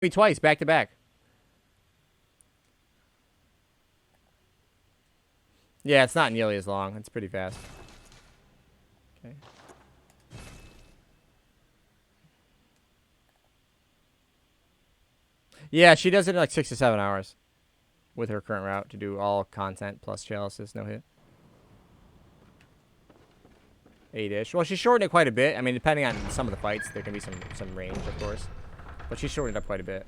Me twice, back to back. Yeah, it's not nearly as long. It's pretty fast. Okay. Yeah, she does it in like 6 to 7 hours with her current route to do all content plus chalices, no hit. 8-ish. Well, she shortened it quite a bit. I mean, depending on some of the fights, there can be some range, of course. But she shortened it up quite a bit.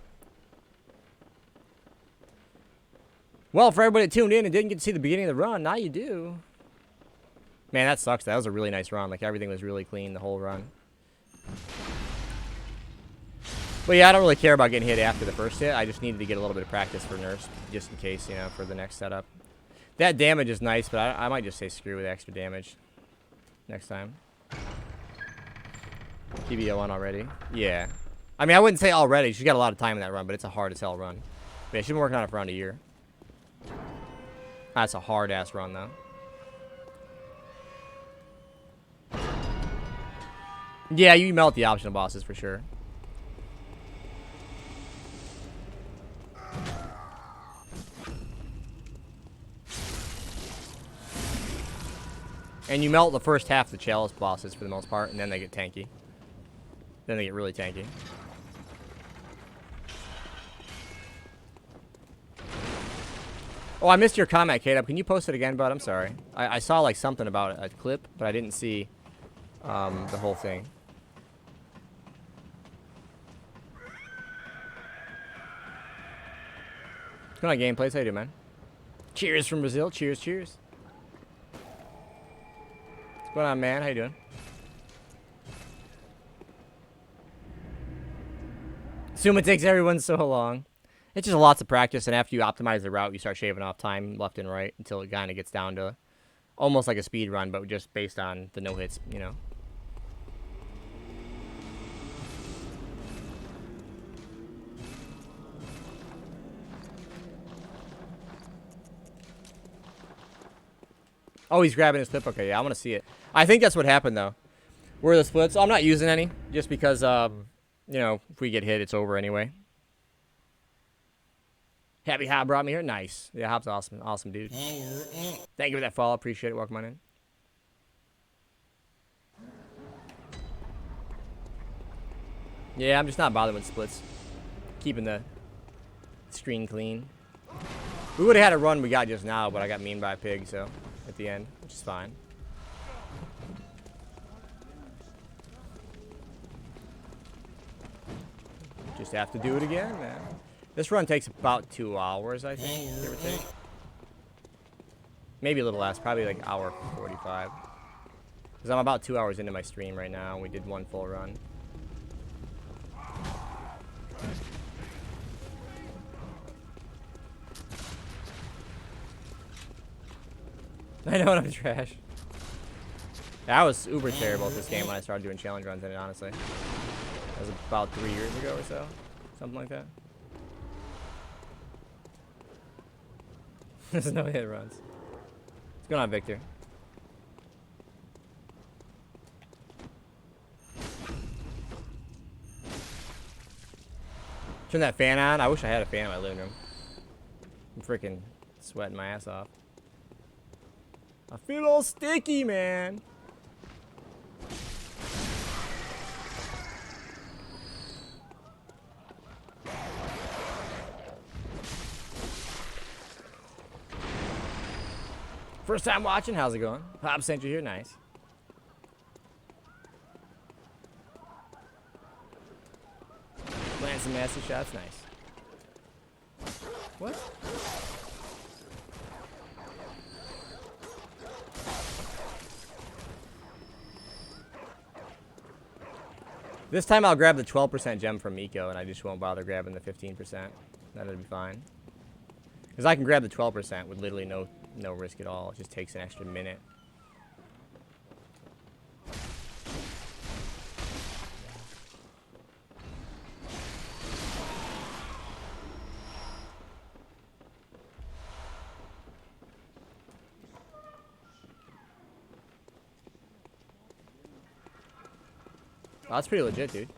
Well, for everybody that tuned in and didn't get to see the beginning of the run, now you do. Man, that sucks. That was a really nice run. Like, everything was really clean the whole run. But yeah, I don't really care about getting hit after the first hit. I just needed to get a little bit of practice for nurse, just in case, you know, for the next setup. That damage is nice, but I might just say screw with extra damage next time. PBO on already. Yeah. I mean, I wouldn't say already. She's got a lot of time in that run, but it's a hard as hell run. But yeah, she's been working on it for around a year. That's a hard-ass run, though. Yeah, you melt the optional bosses for sure. And you melt the first half of the chalice bosses for the most part, and then they get tanky. Then they get really tanky. Oh, I missed your comment, Kate. Can you post it again, bud? I'm sorry. I saw like something about a clip, but I didn't see the whole thing. What's going on, Gameplays? How you doing, man? Cheers from Brazil. Cheers, cheers. What's going on, man? How you doing? Assume it takes everyone so long. It's just lots of practice, and after you optimize the route, you start shaving off time left and right until it kind of gets down to almost like a speed run, but just based on the no hits, you know. Oh, he's grabbing his clip. Okay, yeah, I want to see it. I think that's what happened though. Where the splits? I'm not using any just because, you know, if we get hit, it's over anyway. Happy Hop brought me here. Nice. Yeah, Hop's awesome. Awesome, dude. Thank you for that follow. Appreciate it. Welcome on in. Yeah, I'm just not bothered with splits. Keeping the screen clean. We would have had a run we got just now, but I got memed by a pig, so at the end, which is fine. Just have to do it again, man. This run takes about 2 hours, I think, give or take. Maybe a little less, probably like hour 45. Because I'm about 2 hours into my stream right now, and we did one full run. I know I'm trash. I was uber terrible at this game when I started doing challenge runs in it, honestly. That was about 3 years ago or so. Something like that. There's no hit runs. What's going on, Victor? Turn that fan on. I wish I had a fan in my living room. I'm freaking sweating my ass off. I feel all sticky, man. First time watching, how's it going? Hop sent you here, nice. Land some nasty shots, nice. What? This time I'll grab the 12% gem from Miko, and I just won't bother grabbing the 15%. That'll be fine. Because I can grab the 12% with literally no risk at all. It just takes an extra minute. Oh, that's pretty legit, dude.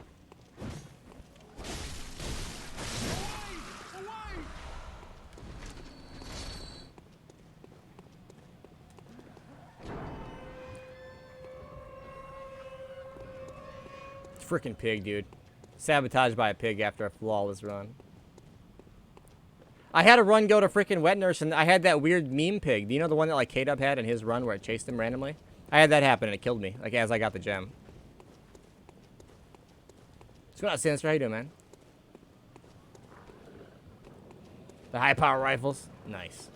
Freaking pig, dude. Sabotaged by a pig after a flawless run. I had a run go to freaking Wet Nurse, and I had that weird meme pig. Do you know the one that, like, K-Dub had in his run where it chased him randomly? I had that happen, and it killed me, like, as I got the gem. What's going on, Sinister? How you doing, man? The high-power rifles? Nice.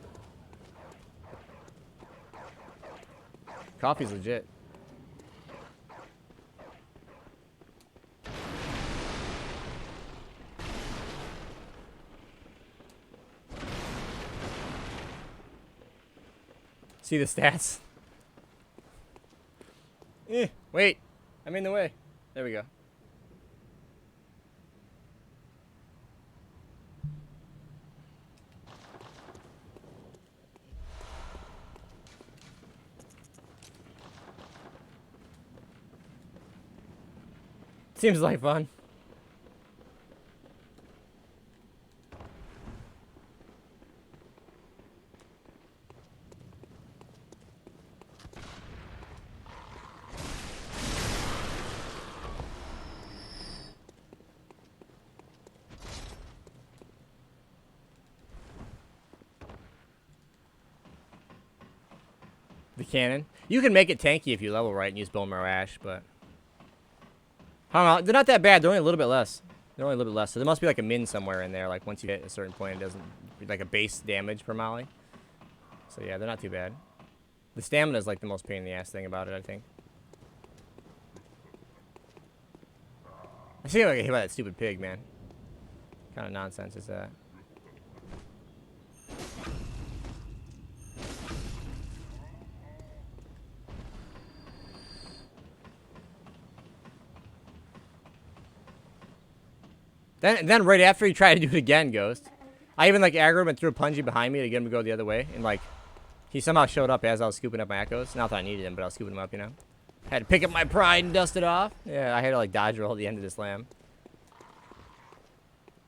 Coffee's legit. See the stats? Wait. I'm in the way. There we go. Seems like fun. The cannon. You can make it tanky if you level right and use Bone Marrow Ash, but I don't know. They're not that bad. They're only a little bit less. They're only a little bit less. So there must be like a min somewhere in there. Like once you hit a certain point, it doesn't like a base damage per molly. So yeah, they're not too bad. The stamina is like the most pain in the ass thing about it, I think. I see like I get hit by that stupid pig, man. What kind of nonsense is that? Then right after he tried to do it again, Ghost. I even like aggroed him and threw a punji behind me to get him to go the other way, and like he somehow showed up as I was scooping up my echoes. Not that I needed him, but I was scooping him up, you know. Had to pick up my pride and dust it off. Yeah, I had to like dodge roll at the end of the slam.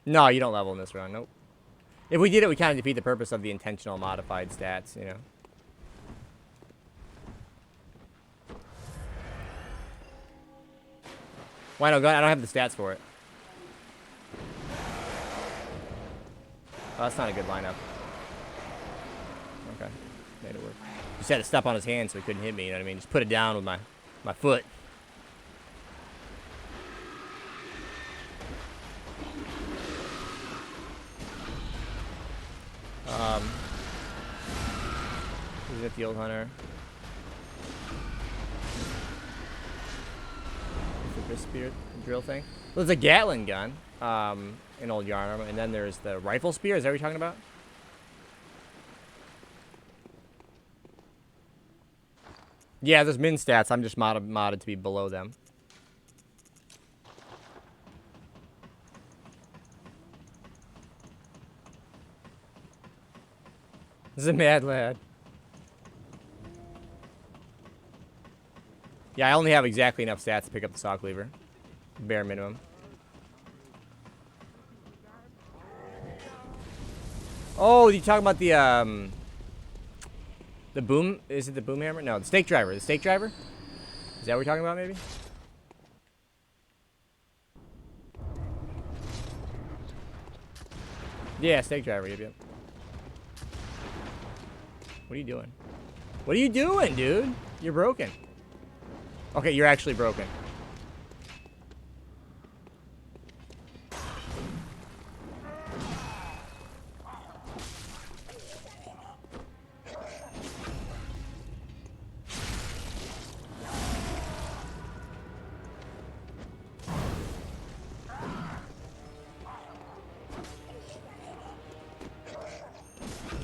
No, you don't level in this run. Nope. If we did it, we kind of defeat the purpose of the intentional modified stats, you know. Why no gun? I don't have the stats for it. Oh, that's not a good lineup. Okay. Made it work. Just had to step on his hand so he couldn't hit me, you know what I mean? Just put it down with my foot. Is it the old hunter? Is it the spear drill thing? Well, there's a Gatling gun. An old Yarn, and then there's the rifle spear. Is that what you're talking about? Yeah, there's min stats. I'm just modded to be below them. This is a mad lad. Yeah, I only have exactly enough stats to pick up the Saw Cleaver. Bare minimum. Oh, you talking about the boom? Is it the boom hammer? No, the stake driver. The stake driver? Is that what we're talking about, maybe? Yeah, stake driver. Yep. What are you doing? What are you doing, dude? You're broken. Okay, you're actually broken.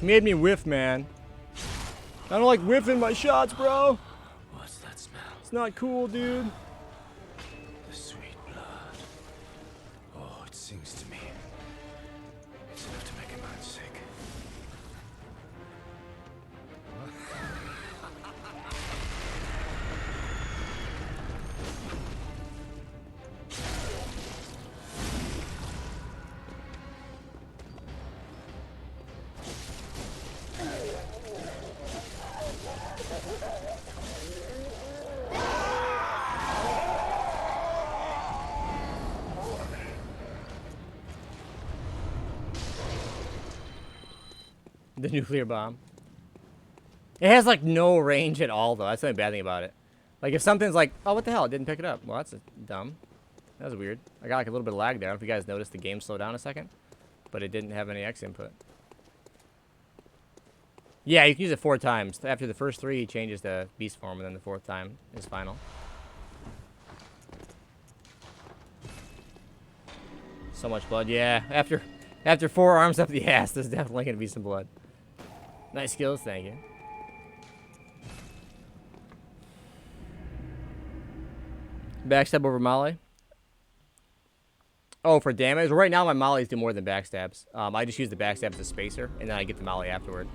You made me whiff, man. I don't like whiffing my shots, bro. What's that smell? It's not cool, dude. The sweet blood. Oh, it sings to me. It's enough to make a man sick. The nuclear bomb. It has like no range at all though. That's the only bad thing about it. Like if something's like, oh what the hell, it didn't pick it up. Well that's dumb. That was weird. I got like a little bit of lag there. I don't know if you guys noticed the game slowed down a second. But it didn't have any X input. Yeah, you can use it 4 times. After the first 3 he changes to beast form, and then the 4th time is final. So much blood, yeah. After 4 arms up the ass, there's definitely gonna be some blood. Nice skills, thank you. Backstab over Molly. Oh, for damage? Right now my mollies do more than backstabs. I just use the backstab as a spacer, and then I get the molly afterward.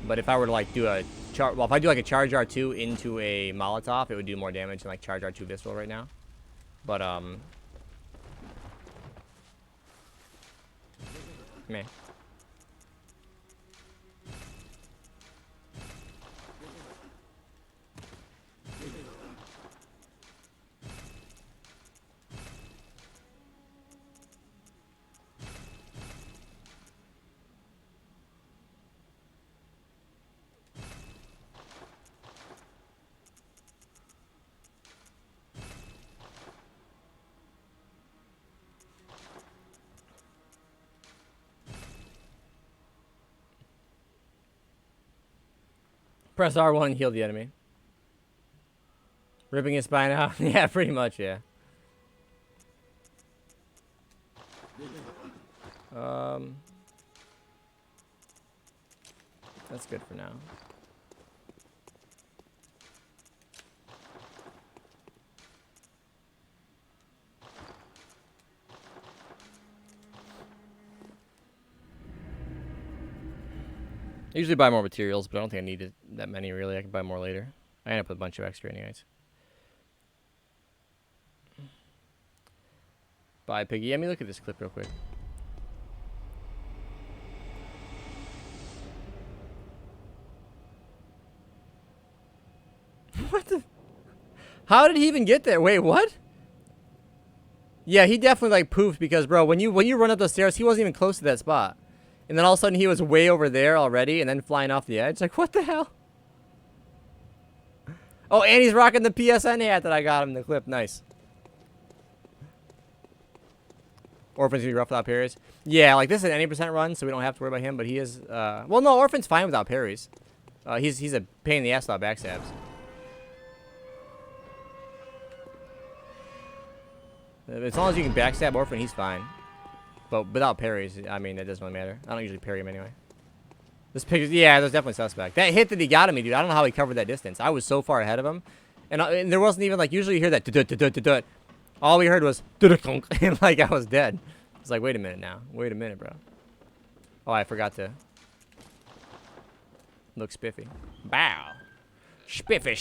But if I were to like do a if I do like a charge R2 into a Molotov, it would do more damage than like charge R2 visceral right now. But meh. Press R1 and heal the enemy. Ripping his spine out? Yeah, pretty much, yeah. That's good for now. I usually buy more materials, but I don't think I need that many, really. I can buy more later. I end up with a bunch of extra anyways. Bye, Piggy. Let me look at this clip real quick. What the? How did he even get there? Wait, what? Yeah, he definitely, like, poofed because, bro, when you run up those stairs, he wasn't even close to that spot. And then all of a sudden he was way over there already and then flying off the edge. Like, what the hell? Oh, and he's rocking the PSN hat that I got him in the clip. Nice. Orphan's gonna be rough without parries. Yeah, like this is an 80% run, so we don't have to worry about him, but he is, well, no, Orphan's fine without parries. He's a pain in the ass without backstabs. As long as you can backstab Orphan, he's fine. But without parries, I mean, it doesn't really matter. I don't usually parry him anyway. This pig is, yeah, that's definitely suspect. That hit that he got at me, dude, I don't know how he covered that distance. I was so far ahead of him. And there wasn't even, like, usually you hear that, dut. All we heard was, and, like, I was dead. It's like, wait a minute now. Wait a minute, bro. Oh, I forgot to look spiffy. Bow. Spiffy,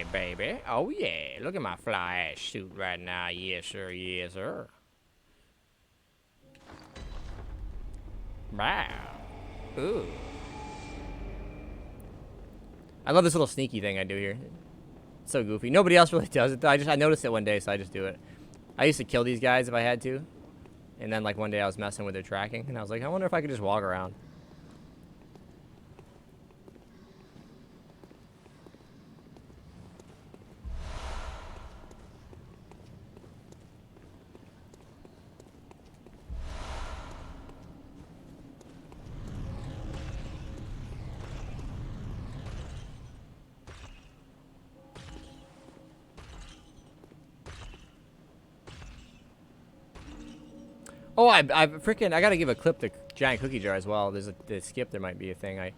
baby. Oh, yeah. Look at my fly ass suit right now. Yes, sir. Yes, sir. Wow. Ooh. I love this little sneaky thing I do here. It's so goofy. Nobody else really does it. I noticed it one day, so I just do it. I used to kill these guys if I had to. And then like one day I was messing with their tracking and I was like, I wonder if I could just walk around. Oh, I gotta give a clip to Giant Cookie Jar as well. There's a skip. There might be a thing. I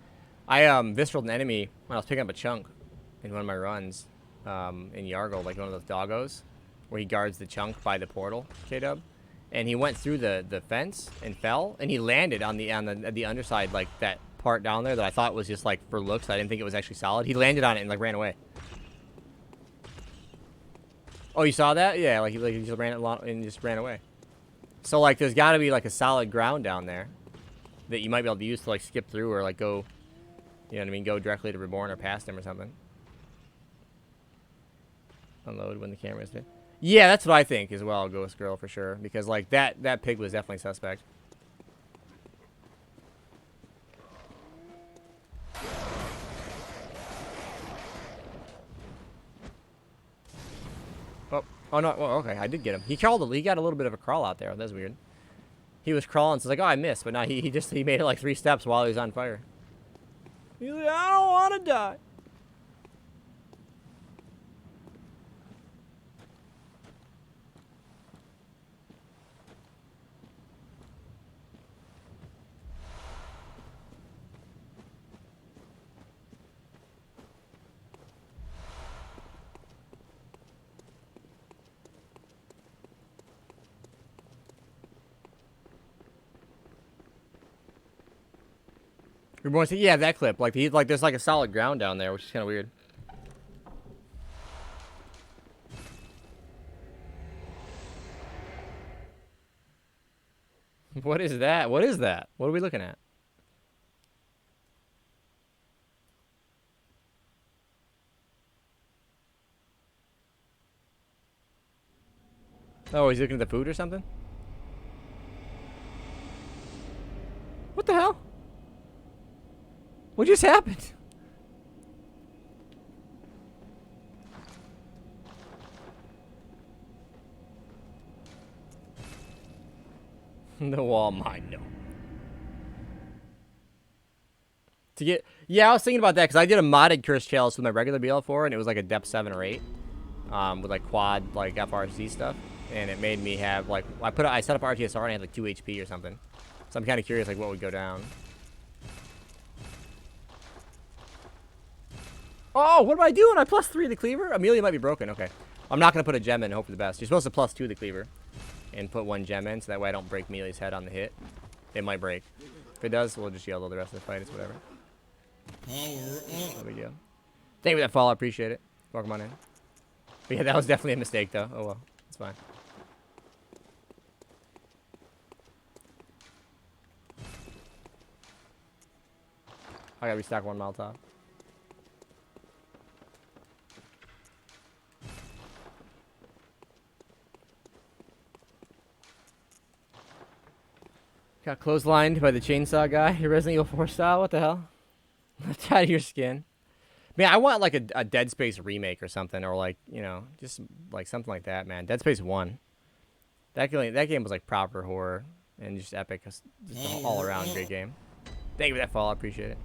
visceraled an enemy when I was picking up a chunk in one of my runs in Yargle, like one of those doggos, where he guards the chunk by the portal, K-Dub, and he went through the fence and fell, and he landed on the underside, like that part down there that I thought was just like for looks. I didn't think it was actually solid. He landed on it and like ran away. Oh, you saw that? Yeah, like he just ran it and just ran away. So, like, there's got to be, like, a solid ground down there that you might be able to use to, like, skip through or, like, go, you know what I mean, go directly to Reborn or past him or something. Unload when the camera's there. Yeah, that's what I think as well, Ghost Girl, for sure. Because, like, that pig was definitely suspect. Oh no, well, okay, I did get him. He crawled. He got a little bit of a crawl out there. That's weird. He was crawling, so it's like, oh, I missed, but now he made it like 3 steps while he was on fire. He's like, I don't want to die. Reborn, yeah, that clip. Like there's like a solid ground down there, which is kind of weird. What is that? What is that? What are we looking at? Oh, he's looking at the food or something? What the hell? What just happened? The wall mine, no. To get, yeah, I was thinking about that because I did a modded curse chalice with my regular BL4 and it was like a depth 7 or 8, with like quad like FRC stuff, and it made me have like I set up RTSR and I had like 2 HP or something. So I'm kind of curious like what would go down. Oh, what am I doing? I +3 the cleaver? Amelia might be broken. Okay. I'm not going to put a gem in and hope for the best. You're supposed to +2 the cleaver and put 1 gem in so that way I don't break Amelia's head on the hit. It might break. If it does, we'll just yellow the rest of the fight. It's whatever. No big deal. Thank you for that follow. I appreciate it. Welcome on in. But yeah, that was definitely a mistake though. Oh well. It's fine. I gotta restock 1 Molotov. Got clotheslined by the chainsaw guy. Resident Evil 4 style. What the hell? Left out of your skin. Man, I want like a Dead Space remake or something, or like, you know, just like something like that, man. Dead Space 1. That game was like proper horror and just epic. Just an all around great game. Thank you for that follow. I appreciate it.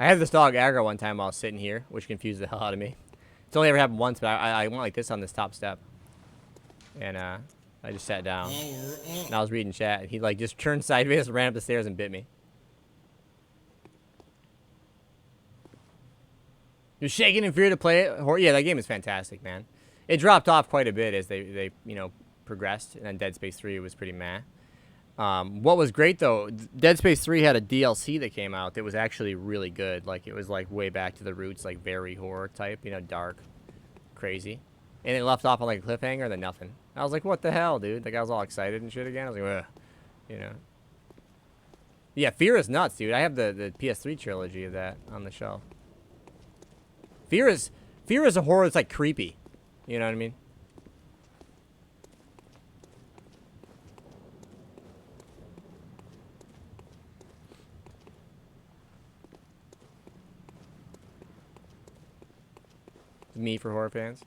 I had this dog aggro one time while I was sitting here, which confused the hell out of me. It's only ever happened once, but I went like this on this top step. And I just sat down. And I was reading chat, and he like just turned sideways, ran up the stairs, and bit me. You're shaking in fear to play it? Yeah, that game is fantastic, man. It dropped off quite a bit as they you know, progressed, and then Dead Space 3 was pretty meh. What was great though, Dead Space 3 had a DLC that came out that was actually really good. Like it was like way back to the roots, like very horror type, you know, dark, crazy. And it left off on like a cliffhanger, then nothing. I was like, what the hell, dude? Like I was all excited and shit again. I was like, ugh, you know. Yeah, Fear is nuts, dude. I have the PS3 trilogy of that on the shelf. Fear is a horror that's like creepy. You know what I mean? Me for horror fans.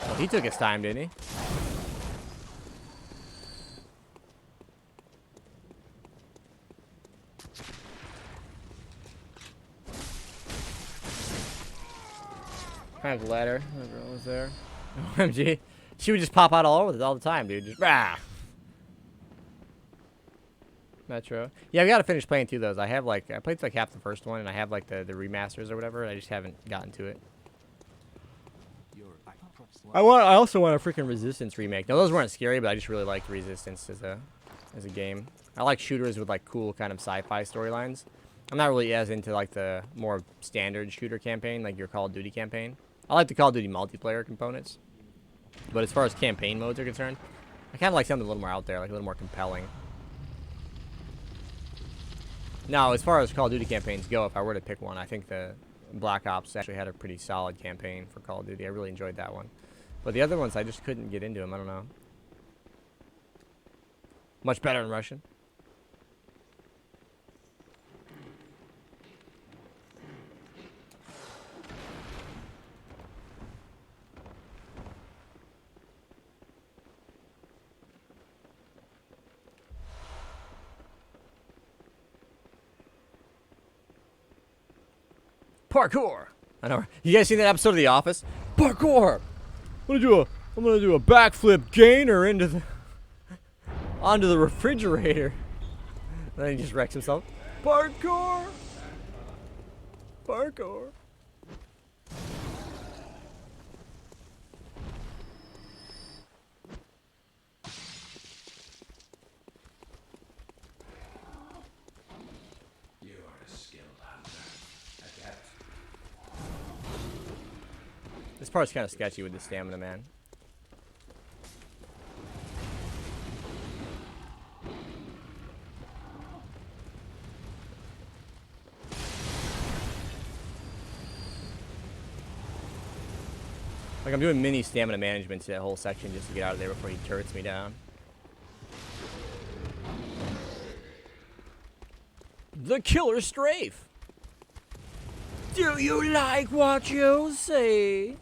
Well, he took his time, didn't he? Kind of ladder. Everyone was there. OMG. She would just pop out all over all the time, dude. Just rah. Metro. Yeah, we gotta finish playing through those. I have like I played like half the first one, and I have like the remasters or whatever. And I just haven't gotten to it. I also want a freaking Resistance remake. Now those weren't scary, but I just really liked Resistance as a game. I like shooters with like cool kind of sci-fi storylines. I'm not really as into like the more standard shooter campaign, like your Call of Duty campaign. I like the Call of Duty multiplayer components, but as far as campaign modes are concerned, I kind of like something a little more out there, like a little more compelling. Now, as far as Call of Duty campaigns go, if I were to pick one, I think the Black Ops actually had a pretty solid campaign for Call of Duty. I really enjoyed that one. But the other ones, I just couldn't get into them. I don't know. Much better in Russian. Parkour. I know. You guys seen that episode of The Office? Parkour. I'm gonna do a backflip gainer into the onto the refrigerator. And then he just wrecks himself. Parkour. Parkour. You are a skilled hunter. Adept. This part's kind of sketchy with the stamina, man. Like, I'm doing mini stamina management to that whole section just to get out of there before he turrets me down. The killer strafe. Do you like what you see?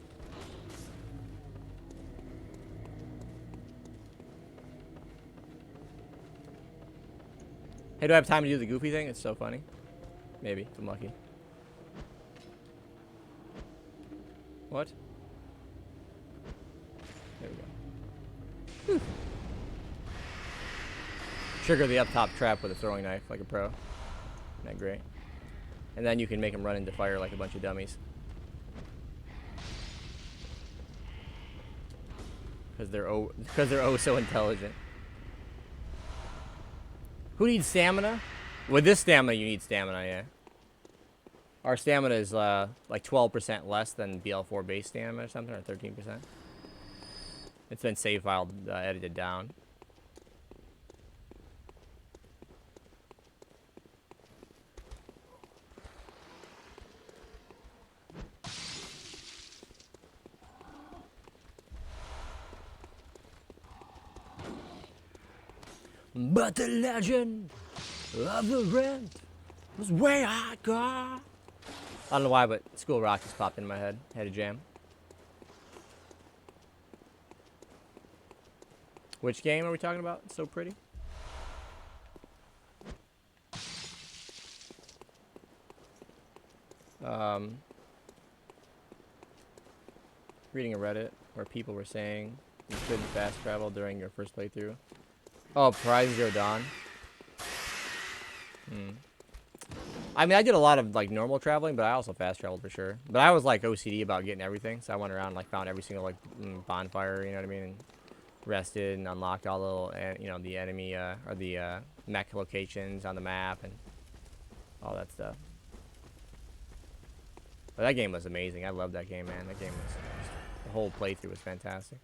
Hey, do I have time to do the goofy thing? It's so funny. Maybe, if I'm lucky. What? There we go. Whew. Trigger the up top trap with a throwing knife like a pro. Isn't that great? And then you can make them run into fire like a bunch of dummies. Because they're oh so intelligent. Who needs stamina? With this stamina, you need stamina, yeah. Our stamina is like 12% less than BL4 base stamina or something, or 13%. It's been save filed, edited down. But the legend of the rent was way I got. I don't know why, but School Rock just popped in my head. Had a jam. Which game are we talking about? It's so pretty. Reading a Reddit where people were saying you couldn't fast travel during your first playthrough. Oh, Horizon Zero Dawn. I mean, I did a lot of like normal traveling, but I also fast traveled for sure. But I was like OCD about getting everything, so I went around and like found every single like bonfire, you know what I mean, and rested and unlocked all the little, you know, the enemy or the mech locations on the map and all that stuff. But that game was amazing. I loved that game, man. That game was the whole playthrough was fantastic.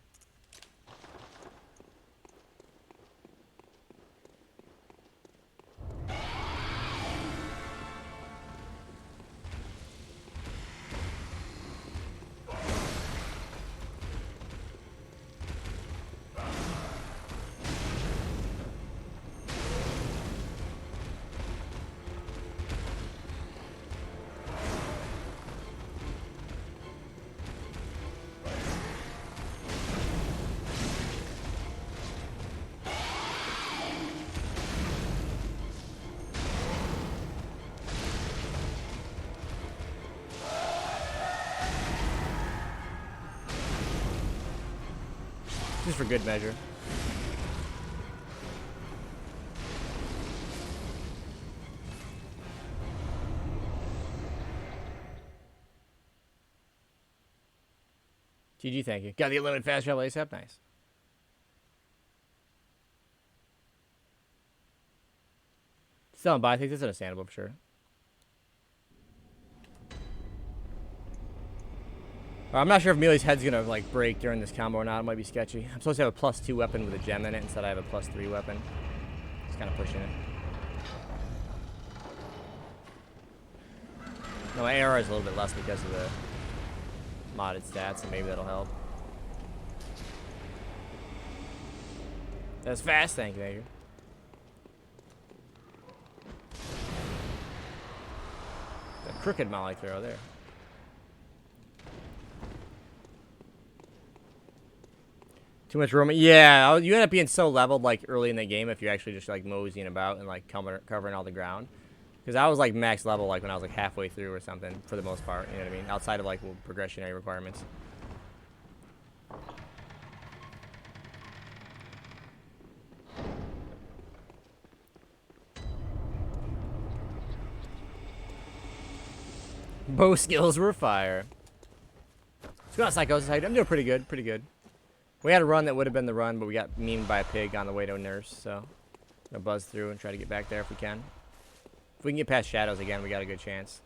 Just for good measure. GG, thank you. Got the unlimited fast travel ASAP, nice. Still, but I think this is understandable for sure. I'm not sure if Melee's head's gonna like break during this combo or not. It might be sketchy. I'm supposed to have a +2 weapon with a gem in it. Instead I have a +3 weapon. Just kind of pushing it. No, my AR is a little bit less because of the modded stats, and maybe that'll help. That's fast, thank you. The crooked molly throw there. Too much room. Yeah, you end up being so leveled like early in the game if you're actually just like moseying about and like covering all the ground. Because I was like max level like when I was like halfway through or something for the most part. You know what I mean? Outside of like progressionary requirements. Bow skills were fire. What's going on, Psychosis? I'm doing pretty good, pretty good. We had a run that would have been the run, but we got memed by a pig on the way to a nurse, so I'm gonna buzz through and try to get back there if we can. If we can get past shadows again, we got a good chance.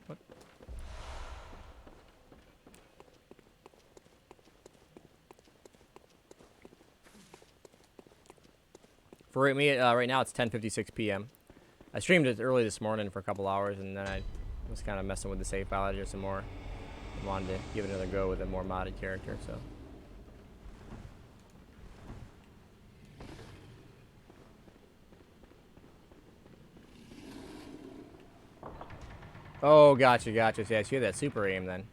What? For me, right now it's 10:56 p.m. I streamed it early this morning for a couple hours, and then I was kind of messing with the save file editor some more. I wanted to give it another go with a more modded character, so. Oh, gotcha, gotcha. Yeah, so you had that super aim then.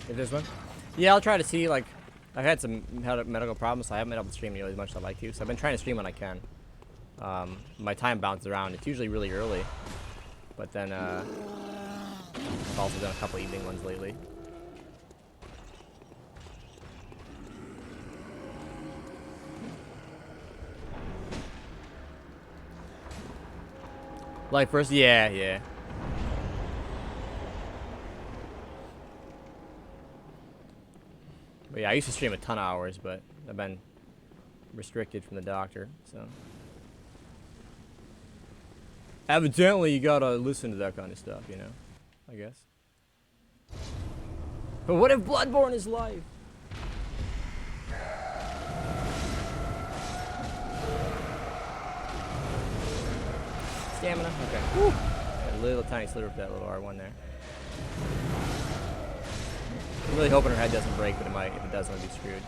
If this one? Yeah, I'll try to see, like, I've had some medical problems, so I haven't been able to stream nearly as much as I'd like to, so I've been trying to stream when I can. My time bounces around. It's usually really early, but then, I've also done a couple evening ones lately. Like first, yeah, yeah. But yeah, I used to stream a ton of hours, but I've been restricted from the doctor, so. Evidently, you gotta listen to that kind of stuff, you know? I guess. But what if Bloodborne is life? Stamina? Okay. Woo! A little tiny sliver for that little R1 there. I'm really hoping her head doesn't break, but it might. If it does, I'm gonna be screwed.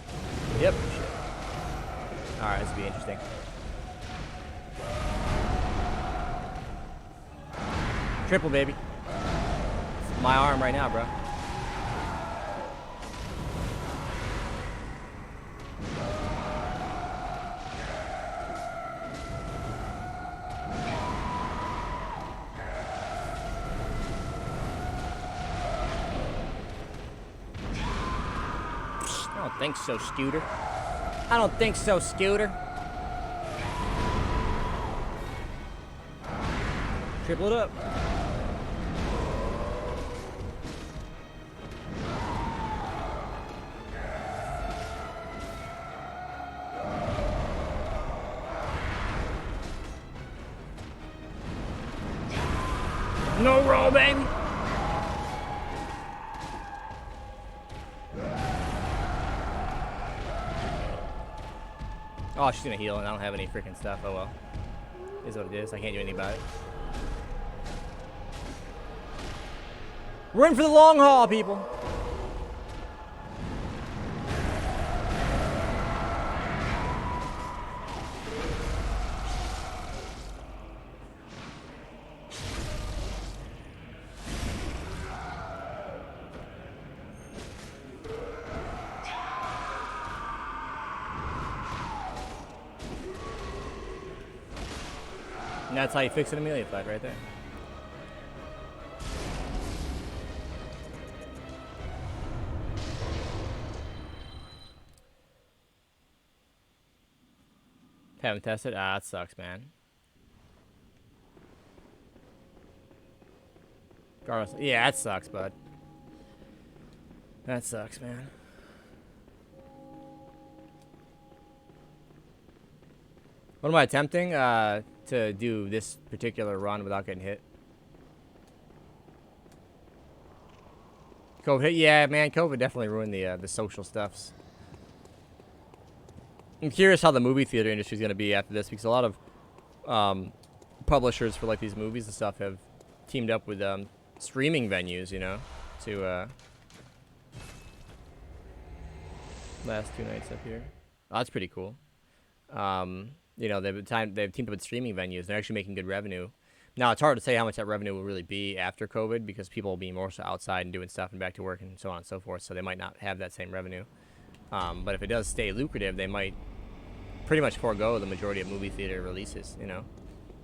Yep. Shit. Alright, this will be interesting. Triple, baby. It's my arm right now, bro. I don't think so, Scooter. I don't think so, Scooter. Triple it up. No roll, baby. Oh, she's gonna heal, and I don't have any freaking stuff. Oh well. Is what it is. I can't do anything about it. We're in for the long haul, people. And that's how you fix an Amelia fight right there. Haven't tested? Ah, that sucks, man. Regardless, yeah, that sucks, bud. That sucks, man. What am I attempting? To do this particular run without getting hit. COVID, yeah, man, COVID definitely ruined the social stuffs. I'm curious how the movie theater industry is going to be after this, because a lot of publishers for like these movies and stuff have teamed up with streaming venues, you know, to last 2 nights up here. Oh, that's pretty cool. You know, they've teamed up with streaming venues. They're actually making good revenue. Now, it's hard to say how much that revenue will really be after COVID, because people will be more so outside and doing stuff and back to work and so on and so forth, so they might not have that same revenue. But if it does stay lucrative, they might pretty much forego the majority of movie theater releases, you know?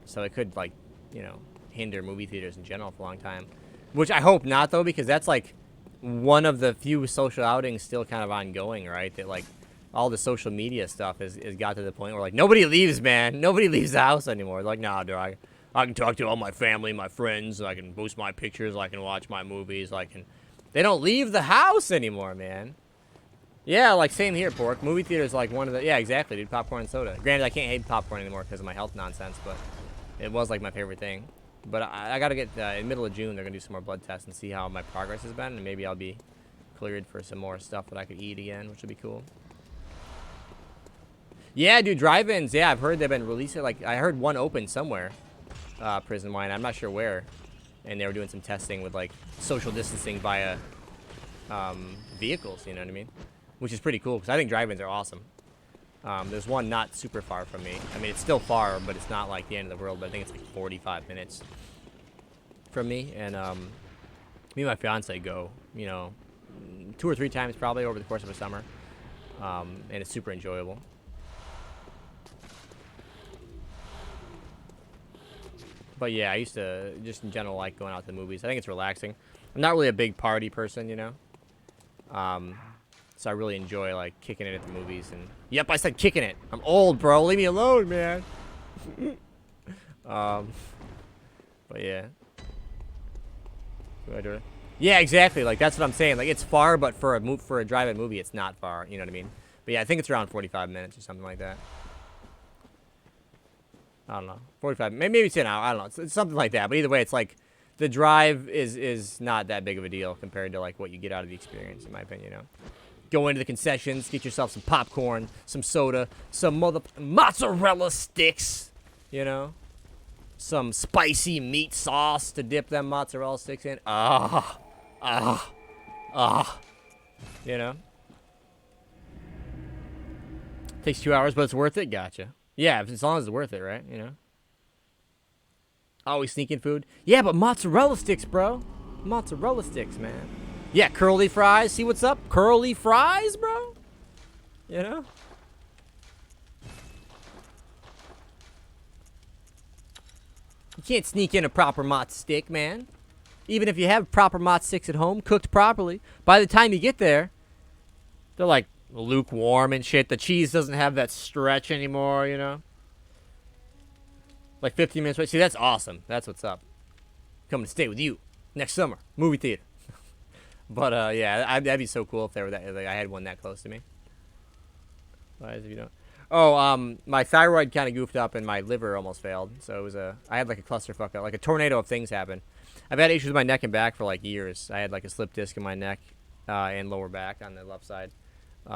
So it could, like, you know, hinder movie theaters in general for a long time. Which I hope not, though, because that's, like, one of the few social outings still kind of ongoing, right? That, like, all the social media stuff has got to the point where, like, nobody leaves, man. Nobody leaves the house anymore. Like, nah, dude, I can talk to all my family, my friends. I can boost my pictures. I can watch my movies. They don't leave the house anymore, man. Yeah, like, same here, Pork. Movie theater's like one of the... Yeah, exactly, dude. Popcorn and soda. Granted, I can't hate popcorn anymore because of my health nonsense, but it was, like, my favorite thing. But I got to get... in the middle of June, they're going to do some more blood tests and see how my progress has been, and maybe I'll be cleared for some more stuff that I could eat again, which would be cool. Yeah, dude, drive-ins. Yeah, I've heard they've been releasing... Like, I heard one open somewhere, Prison Wine. I'm not sure where. And they were doing some testing with, like, social distancing via vehicles, you know what I mean? Which is pretty cool, because I think drive-ins are awesome. There's one not super far from me. I mean, it's still far, but it's not like the end of the world. But I think it's like 45 minutes from me. And me and my fiance go, you know, 2 or 3 times probably over the course of a summer. And it's super enjoyable. But yeah, I used to just in general like going out to the movies. I think it's relaxing. I'm not really a big party person, you know. So I really enjoy, like, kicking it at the movies. And yep, I said kicking it. I'm old, bro. Leave me alone, man. But yeah. Yeah, exactly. Like, that's what I'm saying. Like, it's far, but for a drive-in movie, it's not far. You know what I mean? But yeah, I think it's around 45 minutes or something like that. I don't know. 45. Maybe it's an hour. I don't know. It's something like that. But either way, it's like the drive is not that big of a deal compared to, like, what you get out of the experience, in my opinion, you know? Go into the concessions, get yourself some popcorn, some soda, some mozzarella sticks, you know? Some spicy meat sauce to dip them mozzarella sticks in. You know? Takes 2 hours, but it's worth it? Gotcha. Yeah, as long as it's worth it, right? You know? Always sneaking food. Yeah, but mozzarella sticks, bro. Mozzarella sticks, man. Yeah, curly fries. See what's up? Curly fries, bro? You know? You can't sneak in a proper mozz stick, man. Even if you have proper mozz sticks at home, cooked properly, by the time you get there, they're like lukewarm and shit. The cheese doesn't have that stretch anymore, you know? Like 15 minutes wait. See, that's awesome. That's what's up. Coming to stay with you next summer. Movie theater. But, yeah, that'd be so cool if they were that, like, I had one that close to me. Why is it you don't? Oh, my thyroid kind of goofed up and my liver almost failed. So it was I had like a clusterfuck, like a tornado of things happen. I've had issues with my neck and back for like years. I had like a slip disc in my neck and lower back on the left side. So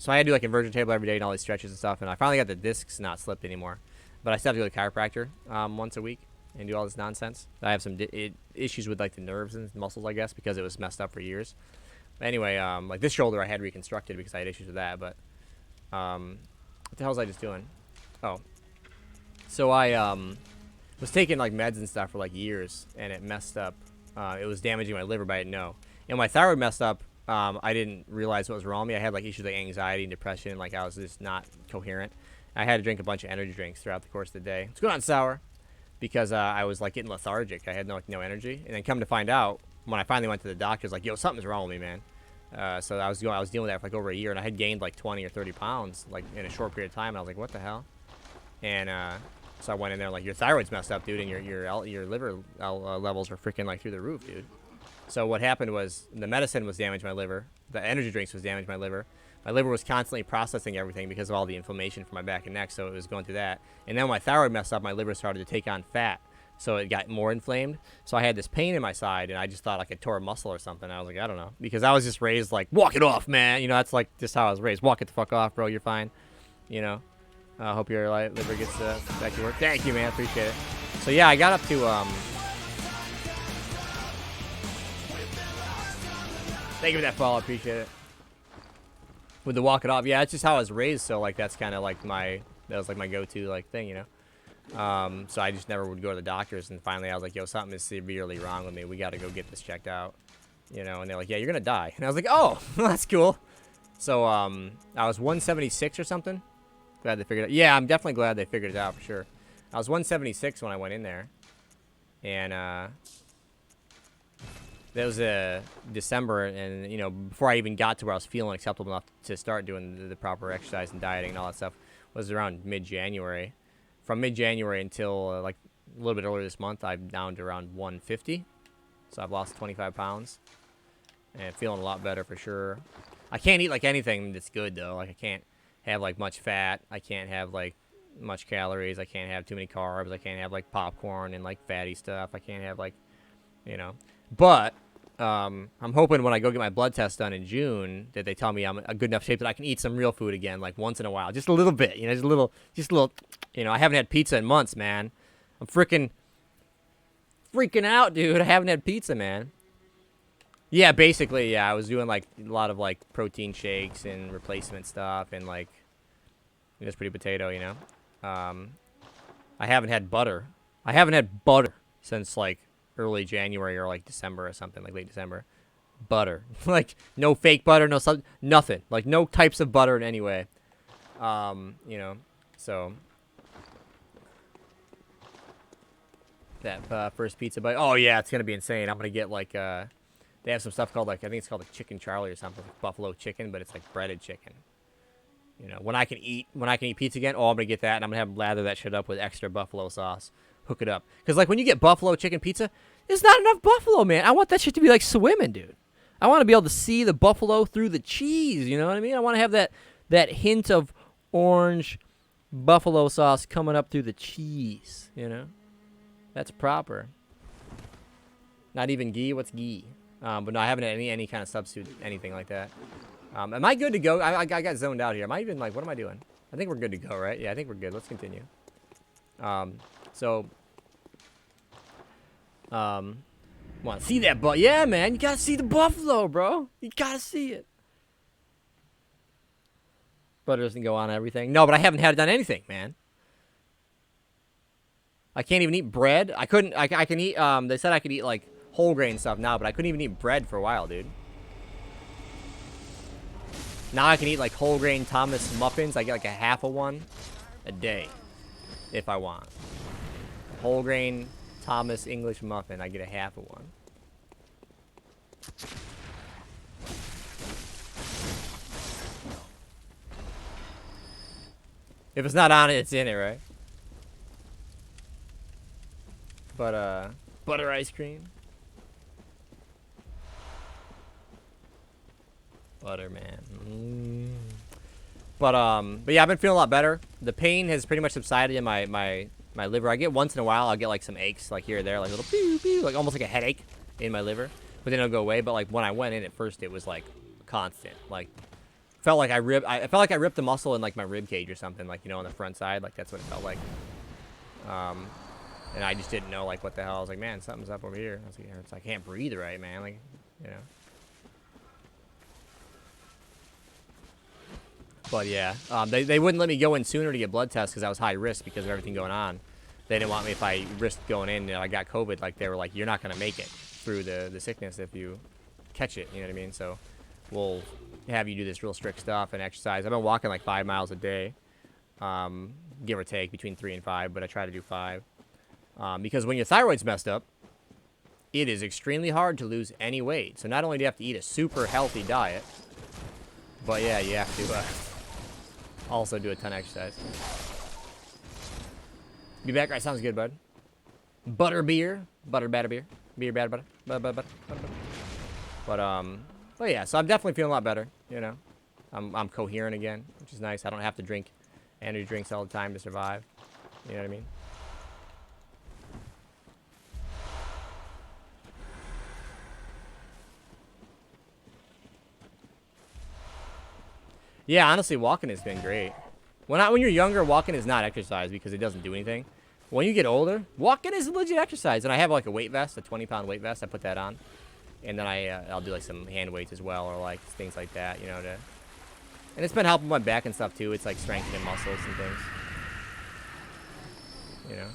I had to do like inversion table every day and all these stretches and stuff. And I finally got the discs not slipped anymore. But I still have to go to the chiropractor once a week and do all this nonsense. I have some issues with like the nerves and muscles, I guess, because it was messed up for years. But anyway, like this shoulder I had reconstructed because I had issues with that. But what the hell was I just doing? Oh, so I was taking like meds and stuff for like years, and it messed up. It was damaging my liver, but I didn't know. And my thyroid messed up. I didn't realize what was wrong with me. I had like issues like anxiety and depression. Like I was just not coherent. I had to drink a bunch of energy drinks throughout the course of the day. It's going on sour because I was like getting lethargic. I had no energy. And then come to find out, when I finally went to the doctor, I was like, yo, something's wrong with me, man. So I was dealing with that for like over a year, and I had gained like 20 or 30 pounds like in a short period of time. And I was like, what the hell? And so I went in there like, your thyroid's messed up, dude, and your liver levels are freaking like through the roof, dude. So what happened was the medicine was damaged my liver. The energy drinks was damaged my liver. My liver was constantly processing everything because of all the inflammation from my back and neck, so it was going through that. And then when my thyroid messed up, my liver started to take on fat, so it got more inflamed. So I had this pain in my side, and I just thought like I tore a muscle or something. I was like, I don't know, because I was just raised like, walk it off, man. You know, that's like just how I was raised. Walk it the fuck off, bro. You're fine. You know. I hope your liver gets back to work. Thank you, man. Appreciate it. So yeah, I got up to Thank you for that follow. Appreciate it. With the walk it off, yeah, it's just how I was raised. So like that's kind of like that was like my go-to like thing, you know. So I just never would go to the doctors, and finally I was like, yo, something is severely wrong with me. We got to go get this checked out, you know. And they're like, yeah, you're gonna die. And I was like, oh, that's cool. So I was 176 or something. Glad they figured it out. Yeah, I'm definitely glad they figured it out for sure. I was 176 when I went in there, and that was December, and you know, before I even got to where I was feeling acceptable enough to start doing the proper exercise and dieting and all that stuff, was around mid-January. From mid-January until like a little bit earlier this month, I'm down to around 150, so I've lost 25 pounds, and feeling a lot better for sure. I can't eat like anything that's good though. Like I can't have like much fat. I can't have like much calories. I can't have too many carbs. I can't have like popcorn and like fatty stuff. I can't have like, you know. But I'm hoping when I go get my blood test done in June that they tell me I'm a good enough shape that I can eat some real food again, like once in a while, just a little bit, you know, just a little, you know. I haven't had pizza in months, man. I'm freaking out, dude. I haven't had pizza, man. Yeah, basically, yeah. I was doing like a lot of like protein shakes and replacement stuff and like just pretty potato, you know. I haven't had butter. I haven't had butter since like early January or like December or something, like late December. Butter. Like no fake butter, no nothing. Like no types of butter in any way. You know, so that first pizza bite. Oh yeah, it's gonna be insane. I'm gonna get like they have some stuff called like, I think it's called like Chicken Charlie or something, like buffalo chicken, but it's like breaded chicken. You know, when I can eat pizza again, oh, I'm gonna get that, and I'm gonna have lather that shit up with extra buffalo sauce. Hook it up, because like when you get buffalo chicken pizza, there's not enough buffalo, man. I want that shit to be like swimming, dude. I want to be able to see the buffalo through the cheese. You know what I mean? I want to have that hint of orange buffalo sauce coming up through the cheese. You know, that's proper. Not even ghee. What's ghee? But no, I haven't had any kind of substitute, anything like that. Am I good to go? I got zoned out here. Am I even like, what am I doing? I think we're good to go, right? Yeah, I think we're good. Let's continue. Want to see that? But yeah, man, you gotta see the buffalo, bro. You gotta see it. Butter doesn't go on everything. No, but I haven't had it on anything, man. I can't even eat bread. I couldn't. I can eat. They said I could eat like whole grain stuff now, but I couldn't even eat bread for a while, dude. Now I can eat like whole grain Thomas muffins. I get like a half of one a day if I want. Whole grain Thomas English muffin. I get a half of one. If it's not on it, it's in it, right? But butter ice cream. Butter, man. But yeah, I've been feeling a lot better. The pain has pretty much subsided in my liver. I get once in a while, I'll get like some aches, like here or there, like a little pew pew, like almost like a headache in my liver. But then it'll go away. But like when I went in at first, it was like constant. Like felt like I felt like I ripped a muscle in like my rib cage or something, like, you know, on the front side. Like that's what it felt like. And I just didn't know like what the hell. I was like, man, something's up over here. I was like, I can't breathe right, man. Like, you know. But yeah, they wouldn't let me go in sooner to get blood tests because I was high risk because of everything going on. They didn't want me, if I risked going in and I got COVID, like they were like, you're not going to make it through the sickness if you catch it, you know what I mean? So we'll have you do this real strict stuff and exercise. I've been walking like 5 miles a day, give or take between 3 and 5, but I try to do 5. Because when your thyroid's messed up, it is extremely hard to lose any weight. So not only do you have to eat a super healthy diet, but yeah, you have to also do a ton of exercise. Be back, right? Sounds good, bud. Butter beer, butter batter beer, beer batter butter, butter. But yeah, so I'm definitely feeling a lot better. You know, I'm coherent again, which is nice. I don't have to drink energy drinks all the time to survive. You know what I mean? Yeah, honestly, walking has been great. When you're younger, walking is not exercise because it doesn't do anything. When you get older, walking is legit exercise. And I have like a weight vest, a 20-pound weight vest. I put that on, and then I'll do like some hand weights as well, or like things like that, you know. And it's been helping my back and stuff too. It's like strengthening muscles and things, you know.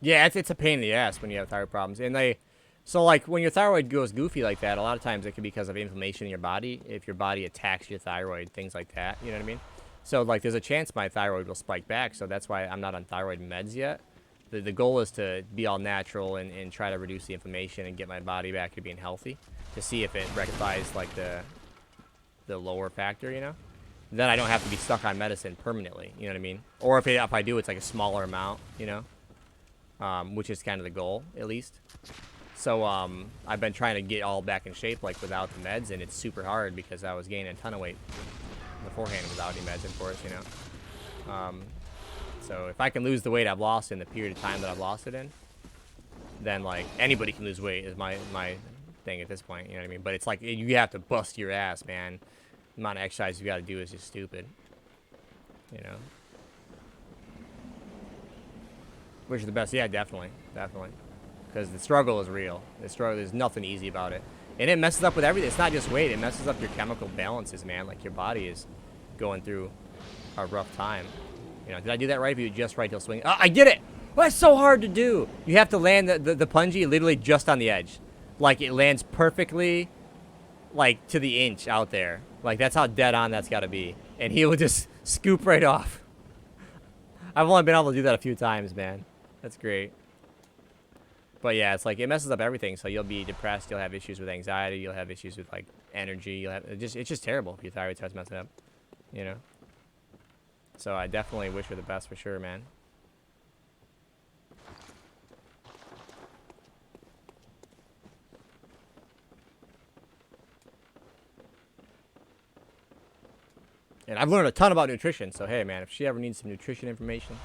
Yeah, it's a pain in the ass when you have thyroid problems. And so like when your thyroid goes goofy like that, a lot of times it can be because of inflammation in your body. If your body attacks your thyroid, things like that, you know what I mean? So like there's a chance my thyroid will spike back. So that's why I'm not on thyroid meds yet. The goal is to be all natural and try to reduce the inflammation and get my body back to being healthy to see if it rectifies like the lower factor, you know? Then I don't have to be stuck on medicine permanently, you know what I mean? Or if I do, it's like a smaller amount, you know? Which is kind of the goal, at least. So I've been trying to get all back in shape, like without the meds, and it's super hard because I was gaining a ton of weight beforehand without any meds, of course, you know. So if I can lose the weight I've lost in the period of time that I've lost it in, then like anybody can lose weight is my thing at this point, you know what I mean? But it's like you have to bust your ass, man. The amount of exercise you got to do is just stupid, you know. Wish you the best. Yeah, definitely. Because the struggle is real. There's nothing easy about it. And it messes up with everything. It's not just weight. It messes up your chemical balances, man. Like, your body is going through a rough time. You know, did I do that right? If you just right till swing. Oh, I did it! Well, it's so hard to do. You have to land the punji literally just on the edge. Like, it lands perfectly, like, to the inch out there. Like, that's how dead on that's got to be. And he will just scoop right off. I've only been able to do that a few times, man. That's great. But yeah, it's like it messes up everything. So you'll be depressed. You'll have issues with anxiety. You'll have issues with like energy. You'll have it's just terrible if your thyroid starts messing up. You know. So I definitely wish her the best for sure, man. And I've learned a ton about nutrition. So hey, man, if she ever needs some nutrition information.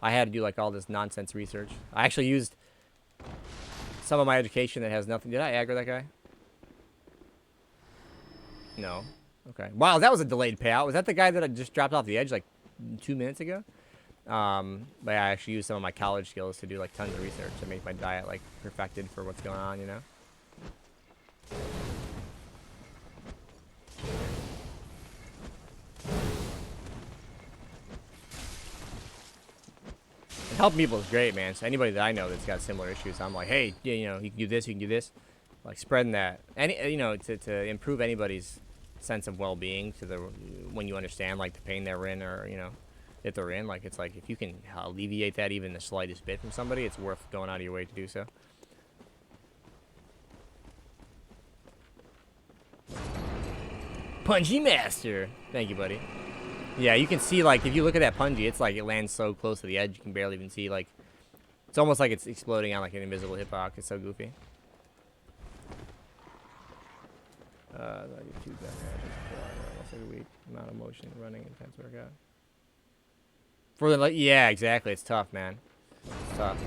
I had to do like all this nonsense research. I actually used some of my education that has nothing. Did I aggro that guy? No. Okay. Wow, that was a delayed payout. Was that the guy that I just dropped off the edge like 2 minutes ago? But yeah, I actually used some of my college skills to do like tons of research to make my diet like perfected for what's going on, you know? Helping people is great, man. So anybody that I know that's got similar issues, I'm like, hey, you know, you can do this, you can do this. Like spreading that, you know, to improve anybody's sense of well-being when you understand like the pain they're in, or you know, if they're in, like it's like if you can alleviate that even the slightest bit from somebody, it's worth going out of your way to do so. Punji Master, thank you, buddy. Yeah, you can see, like, if you look at that punji, it's like it lands so close to the edge, you can barely even see, like, it's almost like it's exploding on, like, an invisible hip-hop. It's so goofy. I get 2 back almost every week. Amount of motion, running, intense workout. For the, like, yeah, exactly. It's tough, man. It's tough.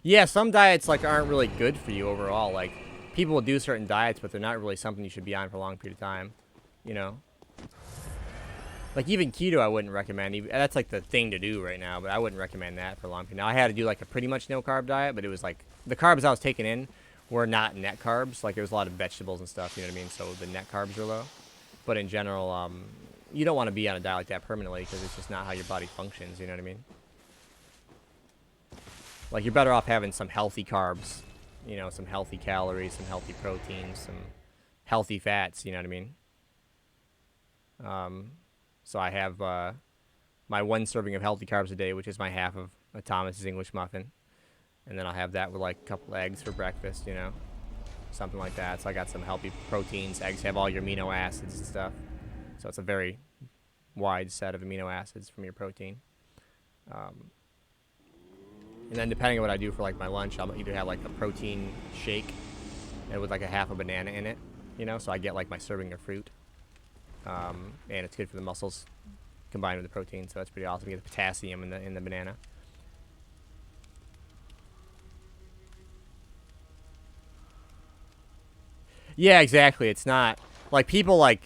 Yeah, some diets like aren't really good for you overall. Like people will do certain diets, but they're not really something you should be on for a long period of time. You know, like even keto, I wouldn't recommend. That's like the thing to do right now, but I wouldn't recommend that for a long period. Now I had to do like a pretty much no carb diet, but it was like the carbs I was taking in were not net carbs. Like, there was a lot of vegetables and stuff, you know what I mean? So the net carbs were low. But in general, you don't want to be on a diet like that permanently because it's just not how your body functions, you know what I mean? Like, you're better off having some healthy carbs, you know, some healthy calories, some healthy proteins, some healthy fats, you know what I mean? So I have my 1 serving of healthy carbs a day, which is my half of a Thomas's English muffin. And then I'll have that with like a couple eggs for breakfast, you know, something like that. So I got some healthy proteins. Eggs have all your amino acids and stuff. So it's a very wide set of amino acids from your protein. And then depending on what I do for like my lunch, I'll either have like a protein shake and with like a half a banana in it, you know, so I get like my serving of fruit. And it's good for the muscles combined with the protein, so that's pretty awesome. You get the potassium in the banana. Yeah, exactly. It's not like people like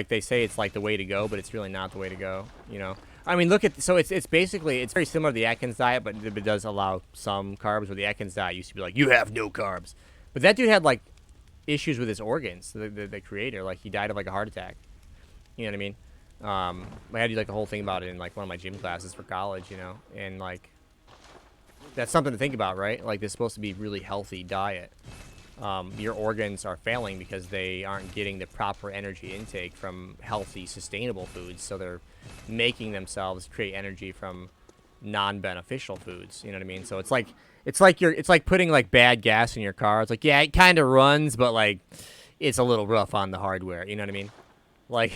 they say it's like the way to go, but it's really not the way to go. You know, I mean, look at so it's basically it's very similar to the Atkins diet, but it does allow some carbs. Where the Atkins diet used to be like you have no carbs, but that dude had like issues with his organs. The creator, like he died of like a heart attack. You know what I mean? I had to do like a whole thing about it in like one of my gym classes for college. You know, and like that's something to think about, right? Like this is supposed to be a really healthy diet. Your organs are failing because they aren't getting the proper energy intake from healthy, sustainable foods. So they're making themselves create energy from non-beneficial foods. You know what I mean? So it's like putting like bad gas in your car. It's like, yeah, it kind of runs, but like it's a little rough on the hardware. You know what I mean? Like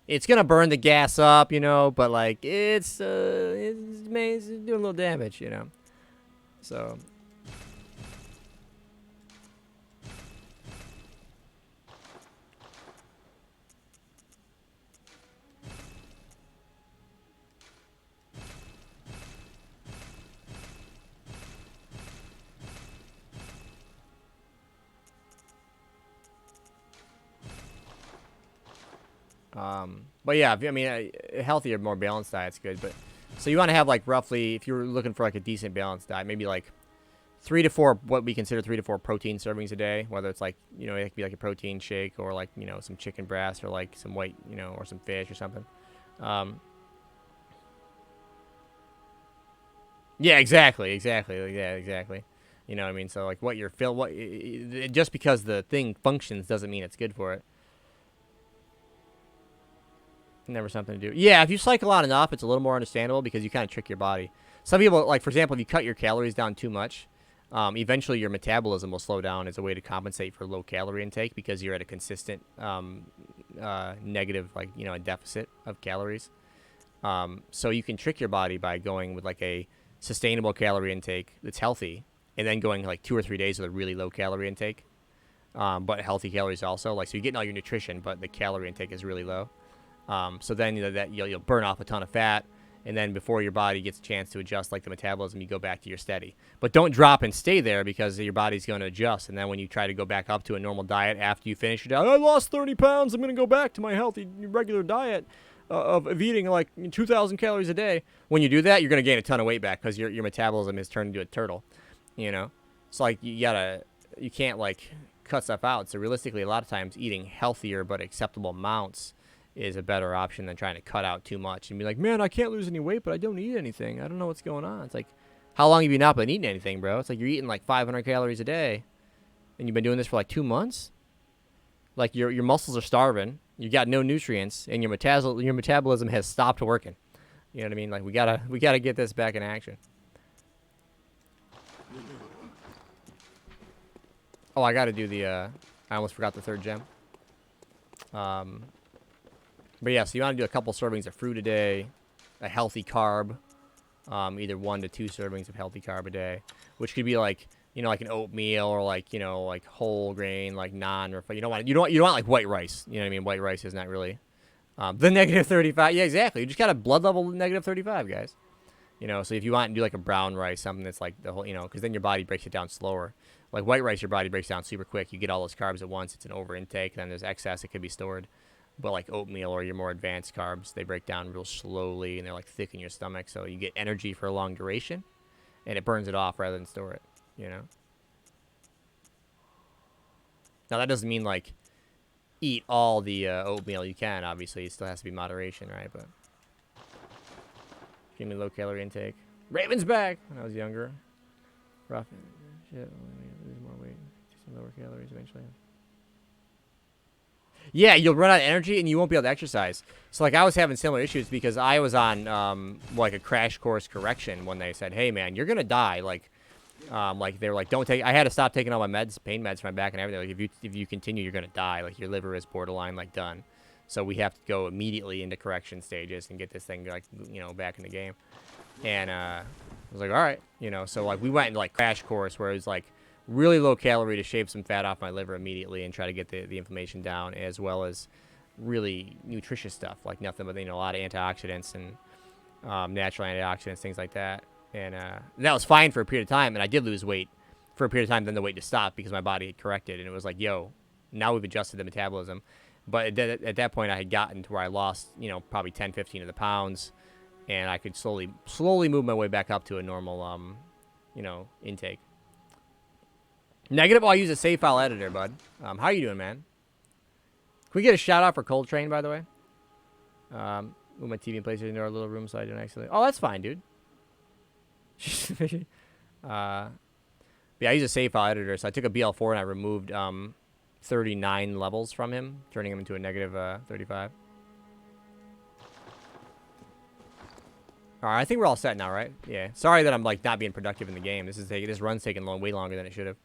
it's gonna burn the gas up, you know, but like it's doing a little damage, you know. So. But yeah, I mean, a healthier, more balanced diet's good. But so you want to have like roughly, if you're looking for like a decent balanced diet, maybe like 3 to 4, what we consider 3 to 4 protein servings a day. Whether it's like, you know, it could be like a protein shake or like, you know, some chicken breast or like some white, you know, or some fish or something. Yeah, exactly. Yeah, exactly. You know what I mean? So like, what you're just because the thing functions doesn't mean it's good for it. Never something to do. Yeah, if you cycle on and off, it's a little more understandable because you kind of trick your body. Some people, like for example, if you cut your calories down too much, eventually your metabolism will slow down as a way to compensate for low calorie intake because you're at a consistent negative, like, you know, a deficit of calories. So you can trick your body by going with like a sustainable calorie intake that's healthy, and then going like 2 or 3 days with a really low calorie intake, but healthy calories also. Like, so you're getting all your nutrition, but the calorie intake is really low. So then, you know, that you'll burn off a ton of fat, and then before your body gets a chance to adjust like the metabolism, you go back to your steady. But don't drop and stay there because your body's going to adjust, and then when you try to go back up to a normal diet after you finish your diet, I lost 30 pounds, I'm going to go back to my healthy regular diet of eating like 2,000 calories a day. When you do that, you're going to gain a ton of weight back because your metabolism is turned into a turtle, you know? It's like you can't like cut stuff out. So realistically, a lot of times eating healthier but acceptable amounts is a better option than trying to cut out too much and be like, man, I can't lose any weight, but I don't eat anything. I don't know what's going on. It's like, how long have you not been eating anything, bro? It's like you're eating like 500 calories a day, and you've been doing this for like 2 months. Like your muscles are starving. You got no nutrients, and your metabolism has stopped working. You know what I mean? Like we gotta get this back in action. Oh, I gotta do the. I almost forgot the 3rd gem. But yeah, so you want to do a couple servings of fruit a day, a healthy carb, either 1 to 2 servings of healthy carb a day, which could be like, you know, like an oatmeal or like, you know, like whole grain, like you don't want like white rice. You know what I mean? White rice is not really the negative 35. Yeah, exactly. You just got a blood level negative 35, guys. You know, so if you want to do like a brown rice, something that's like the whole, you know, because then your body breaks it down slower. Like white rice, your body breaks down super quick. You get all those carbs at once. It's an over intake. Then there's excess. It could be stored. But like oatmeal or your more advanced carbs, they break down real slowly and they're like thick in your stomach. So you get energy for a long duration and it burns it off rather than store it, you know? Now that doesn't mean like eat all the oatmeal you can. Obviously, it still has to be moderation, right? But give me low calorie intake. Raven's back. When I was younger, rough shit. Lose more weight, some lower calories eventually. Yeah, you'll run out of energy and you won't be able to exercise. So like I was having similar issues because I was on like a crash course correction when they said, "Hey man, you're gonna die." Like they were like, "Don't take." I had to stop taking all my meds, pain meds for my back and everything. Like if you continue, you're gonna die. Like your liver is borderline like done. So we have to go immediately into correction stages and get this thing like back in the game. And I was like, all right, So like we went into like crash course where it was like really low calorie to shave some fat off my liver immediately and try to get the inflammation down, as well as really nutritious stuff like nothing but a lot of antioxidants and natural antioxidants, things like that. And that was fine for a period of time, and I did lose weight for a period of time. Then the weight just stopped because my body had corrected, and it was like, yo, now we've adjusted the metabolism. But at that point, I had gotten to where I lost probably 10, 15 of the pounds, and I could slowly move my way back up to a normal intake. Negative. Oh, I use a save file editor, bud. How are you doing, man? Can we get a shout out for Coltrane, by the way? Move my TV and PlayStation into our little room so I don't actually. Oh, that's fine, dude. Yeah, I use a save file editor, so I took a BL4 and I removed 39 levels from him, turning him into a negative 35. All right, I think we're all set now, right? Yeah. Sorry that I'm like not being productive in the game. This run's taking way longer than it should have.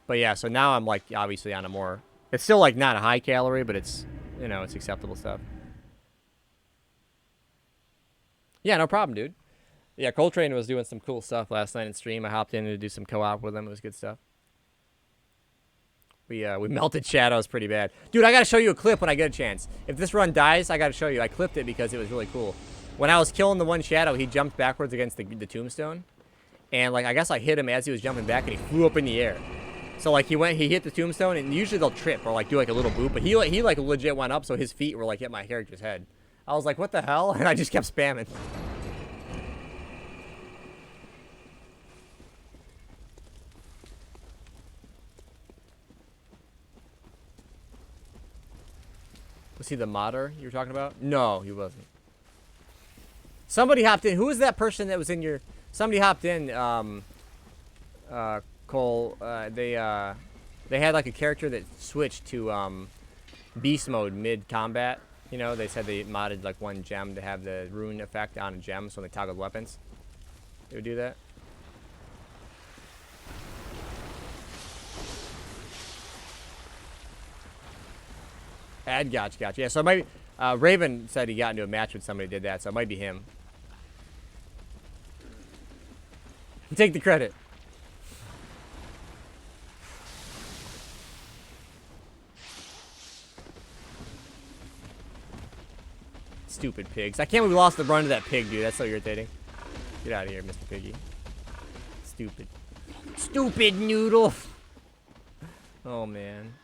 But yeah, so now I'm like obviously on a more. It's still like not a high calorie, but it's it's acceptable stuff. Yeah, no problem, dude. Yeah, Coltrane was doing some cool stuff last night in stream. I hopped in to do some co-op with him. It was good stuff. We melted shadows pretty bad. Dude, I got to show you a clip when I get a chance. If this run dies, I got to show you. I clipped it because it was really cool. When I was killing the one shadow, he jumped backwards against the tombstone. And, like, I guess I hit him as he was jumping back, and he flew up in the air. So, like, he hit the tombstone, and usually they'll trip or, like, do, like, a little boop. But he like, legit went up, so his feet were, like, hit my character's head. I was like, what the hell? And I just kept spamming. Was he the modder you were talking about? No, he wasn't. Somebody hopped in. Who was that person that was in your... Somebody hopped in, Cole. They had, like, a character that switched to beast mode mid-combat. You know, they said they modded, like, one gem to have the rune effect on a gem, so when they toggled weapons, they would do that. Gotcha. Yeah, so it might Raven said he got into a match with somebody who did that, so it might be him. Take the credit. Stupid pigs. I can't believe we lost the run to that pig, dude. That's so irritating. Get out of here, Mr. Piggy. Stupid. Stupid noodle. Oh, man.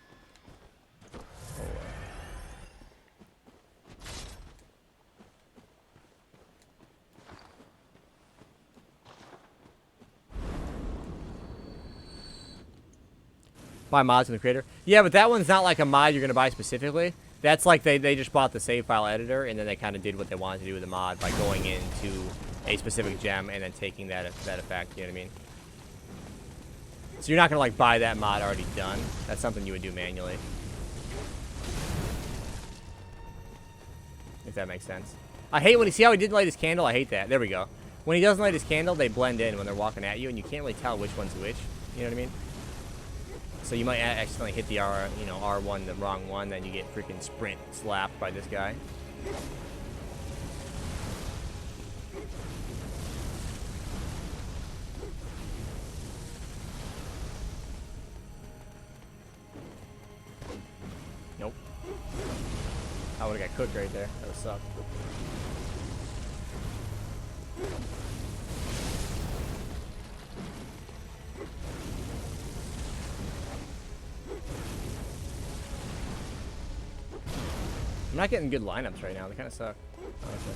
Buy mods from the creator. Yeah, but that one's not like a mod you're going to buy specifically. That's like they just bought the save file editor, and then they kind of did what they wanted to do with the mod by going into a specific gem and then taking that effect, you know what I mean? So you're not going to like buy that mod already done. That's something you would do manually. If that makes sense. I hate when you see how he didn't light his candle. I hate that. There we go. When he doesn't light his candle, they blend in when they're walking at you, and you can't really tell which one's which. You know what I mean? So you might accidentally hit the R1, the wrong one, then you get freaking sprint slapped by this guy. Nope. I would've got cooked right there. That would suck. I'm not getting good lineups right now. They kind of suck, honestly.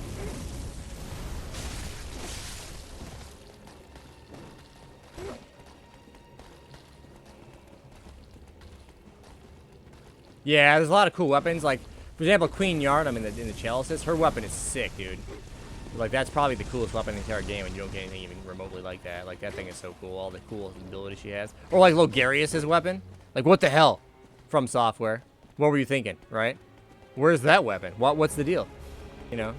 Yeah, there's a lot of cool weapons. Like, for example, Queen Yharnam in the Chalices, her weapon is sick, dude. Like, that's probably the coolest weapon in the entire game, and you don't get anything even remotely like that. Like, that thing is so cool, all the cool abilities she has. Or, like, Logarius' weapon. Like, what the hell? From Software. What were you thinking, right? Where's that weapon? What's the deal? You know?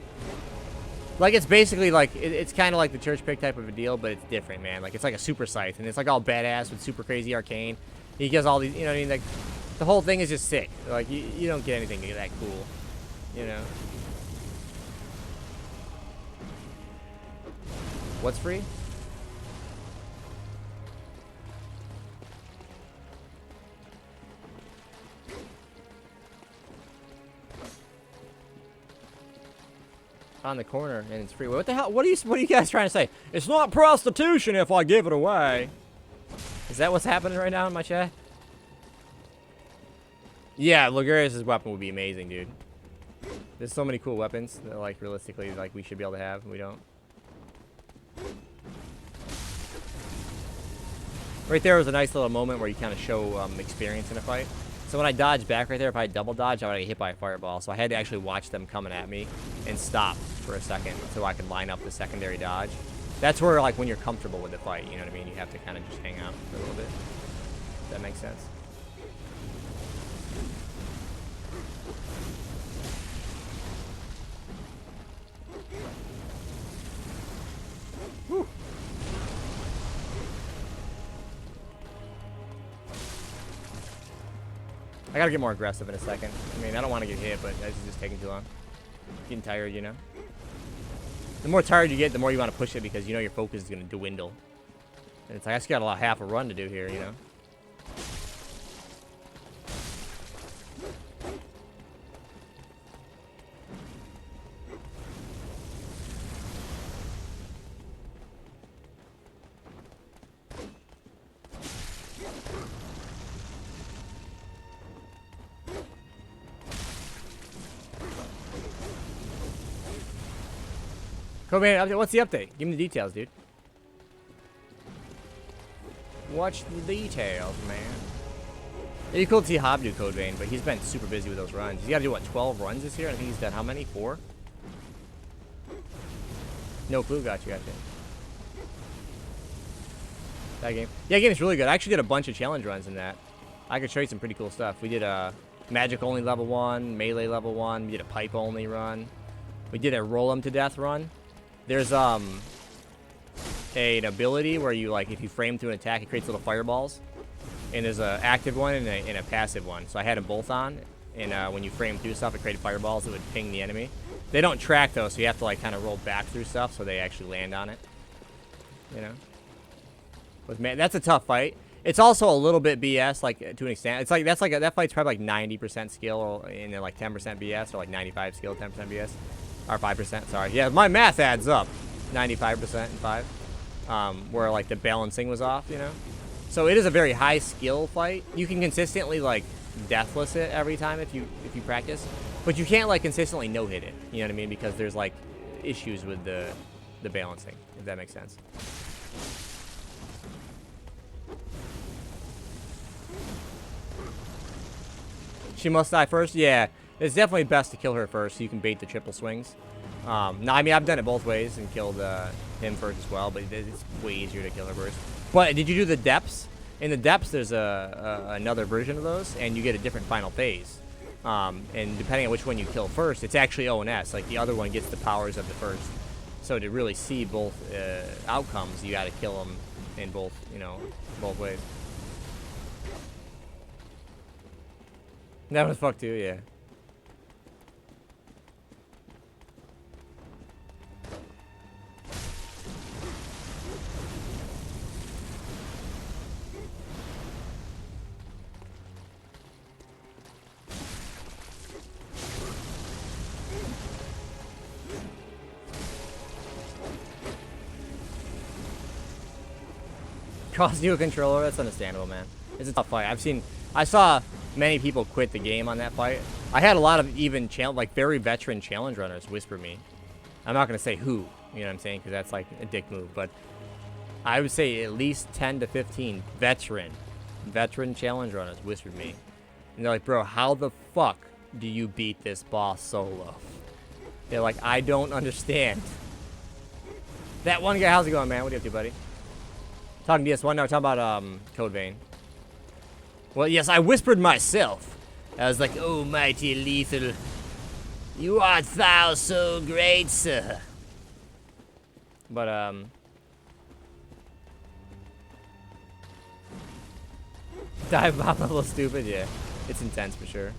Like, it's basically, like, it's kind of like the Church Pick type of a deal, but it's different, man. Like, it's like a Super Scythe, and it's, like, all badass with super crazy arcane. He does all these, you know what I mean? Like, the whole thing is just sick. Like, you don't get anything that cool, you know? What's free? On the corner and it's free. What the hell? What are you guys trying to say? It's not prostitution if I give it away. Is that what's happening right now in my chat? Yeah, Logarius' weapon would be amazing, dude. There's so many cool weapons that, like, realistically, like, we should be able to have, and we don't. Right there was a nice little moment where you kind of show experience in a fight. So when I dodged back right there, if I double dodge, I would get hit by a fireball. So I had to actually watch them coming at me and stop for a second so I could line up the secondary dodge. That's where, like, when you're comfortable with the fight, you know what I mean? You have to kind of just hang out for a little bit. If that makes sense. Whew. I gotta get more aggressive in a second. I mean, I don't want to get hit, but this is just taking too long. Getting tired, you know? The more tired you get, the more you want to push it because you know your focus is going to dwindle. And it's like, I just got half a run to do here, you know? Man, what's the update? Give me the details, dude. Watch the details, man. It'd be cool to see Hob do Code Vein, but he's been super busy with those runs. He's got to do, what, 12 runs this year? I think he's done how many? 4? No clue, got you. That game. Yeah, that game is really good. I actually did a bunch of challenge runs in that. I could show you some pretty cool stuff. We did a magic only level 1, melee level 1. We did a pipe only run. We did a roll 'em to death run. There's an ability where you, like, if you frame through an attack, it creates little fireballs. And there's an active one and a passive one. So I had them both on. And when you frame through stuff, it created fireballs that would ping the enemy. They don't track, though, so you have to, like, kind of roll back through stuff so they actually land on it. You know? But, man, that's a tough fight. It's also a little bit BS, like, to an extent. It's like, that fight's probably, like, 90% skill or, and then, like, 10% BS, or, like, 95 skill, 10% BS. Or 5%, sorry. Yeah, my math adds up. 95% and 5. Where, like, the balancing was off, you know? So it is a very high skill fight. You can consistently, like, deathless it every time if you practice. But you can't, like, consistently no-hit it. You know what I mean? Because there's, like, issues with the balancing, if that makes sense. She must die first? Yeah. It's definitely best to kill her first so you can bait the triple swings. No, I mean, I've done it both ways and killed him first as well, but it's way easier to kill her first. But did you do the depths? In the depths, there's another version of those, and you get a different final phase. And depending on which one you kill first, it's actually ONS. Like, the other one gets the powers of the first. So to really see both outcomes, you got to kill them in both, you know, both ways. That was fucked too, yeah. Cost you a controller? That's understandable, man. It's a tough fight. I saw many people quit the game on that fight. I had a lot of even very veteran challenge runners whisper me. I'm not gonna say who, you know what I'm saying, because that's like a dick move. But I would say at least 10 to 15 veteran challenge runners whispered me And they're like, bro, how the fuck do you beat this boss solo? They're like, I don't understand. That one guy, how's it going, man? What are you up to, buddy? Talking DS1 now, talking about Code Vein. Well, yes, I whispered myself. I was like, oh, mighty lethal. You art thou so great, sir. But, dive bomb a little stupid, yeah. It's intense for sure.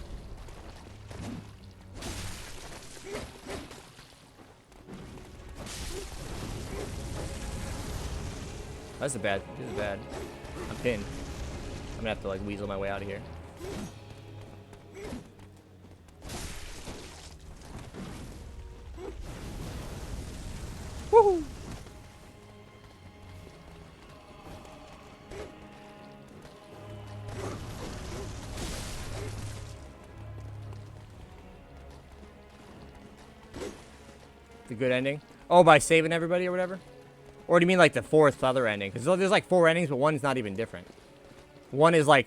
This is bad. I'm pinned. I'm gonna have to like weasel my way out of here. Woohoo! The good ending? Oh, by saving everybody or whatever? Or do you mean like the fourth other ending? Because there's like 4 endings, but one's not even different. One is like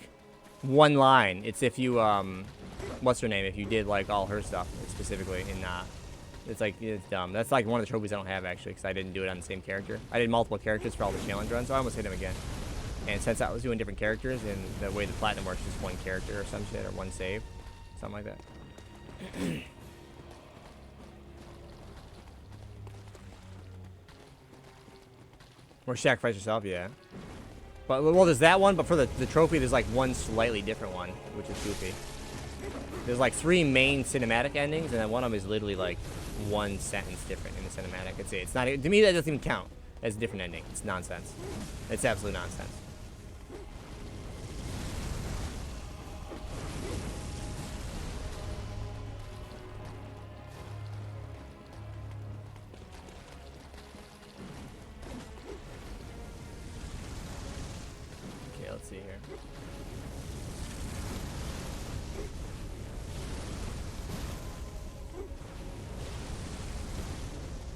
one line. It's if you, what's her name? If you did like all her stuff specifically, and it's like, it's dumb. That's like one of the trophies I don't have actually, because I didn't do it on the same character. I did multiple characters for all the challenge runs, so I almost hit him again. And since I was doing different characters, and the way the platinum works is one character or some shit, or one save. Something like that. Or sacrifice yourself, yeah. But, well, there's that one, but for the trophy, there's like one slightly different one, which is goofy. There's like 3 main cinematic endings, and then one of them is literally like 1 sentence different in the cinematic. It's not, to me, that doesn't even count as a different ending. It's nonsense. It's absolute nonsense. Let's see here.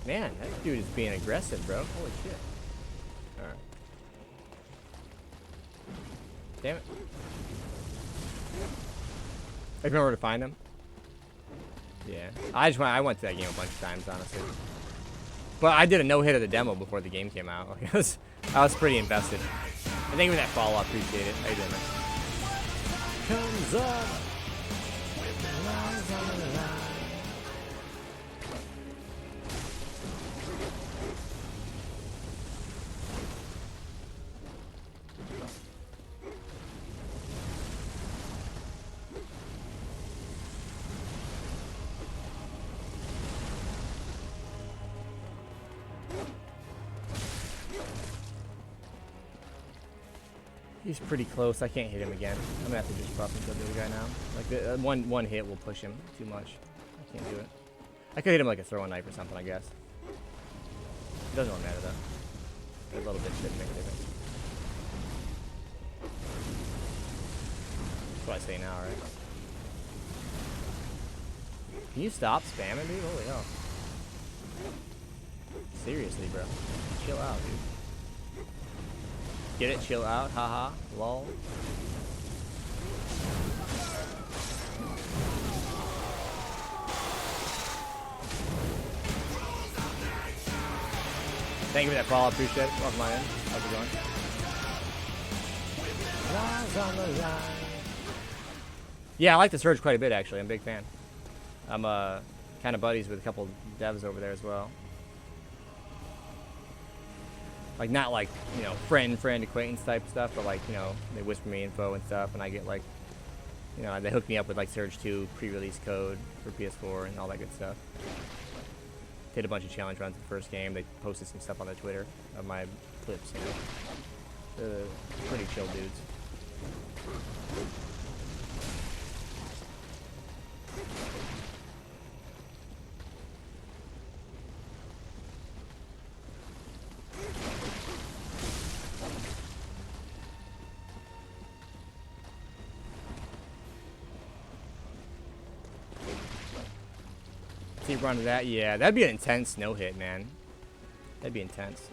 Man, that dude is being aggressive, bro. Holy shit. Alright. Damn it. I remember where to find him. Yeah. I went to that game a bunch of times, honestly. But I did a no-hit of the demo before the game came out. I was pretty invested. I think with that follow, I appreciate it. How you doing, man? Comes up with the lines on the line. He's pretty close. I can't hit him again. I'm gonna have to just buff and kill the other guy now. Like the, one hit will push him too much. I can't do it. I could hit him like a throwing knife or something, I guess. It doesn't really matter though. A little bit shouldn't make a difference. That's what I say now, right? Can you stop spamming, dude? Holy hell. Seriously, bro. Chill out, dude. Get it? Chill out? Haha. Lol. Thank you for that follow. Appreciate it. Welcome on in. How's it going? Yeah, I like the Surge quite a bit, actually. I'm a big fan. I'm kind of buddies with a couple devs over there as well. Like, not like, you know, friend, acquaintance type stuff, but like, you know, they whisper me info and stuff, and I get like, you know, they hook me up with like Surge 2 pre-release code for PS4 and all that good stuff. Did a bunch of challenge runs the first game. They posted some stuff on their Twitter of my clips, you know. Pretty chill dudes. Keep running that, yeah. That'd be an intense no-hit, man. That'd be intense.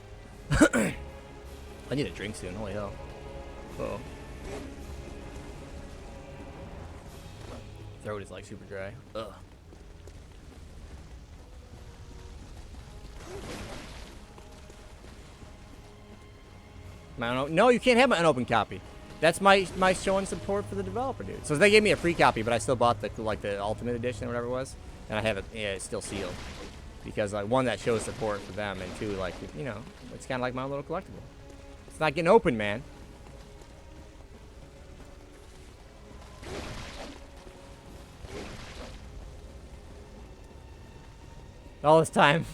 I need a drink soon. Holy hell. Uh-oh. Throat is like super dry. Ugh. No, you can't have an unopened copy. That's my showing support for the developer, dude. So they gave me a free copy, but I still bought the ultimate edition or whatever it was, and I have it. Yeah, it's still sealed because like one, that shows support for them, and two, like, you know, it's kind of like my little collectible. It's not getting open, man. All this time.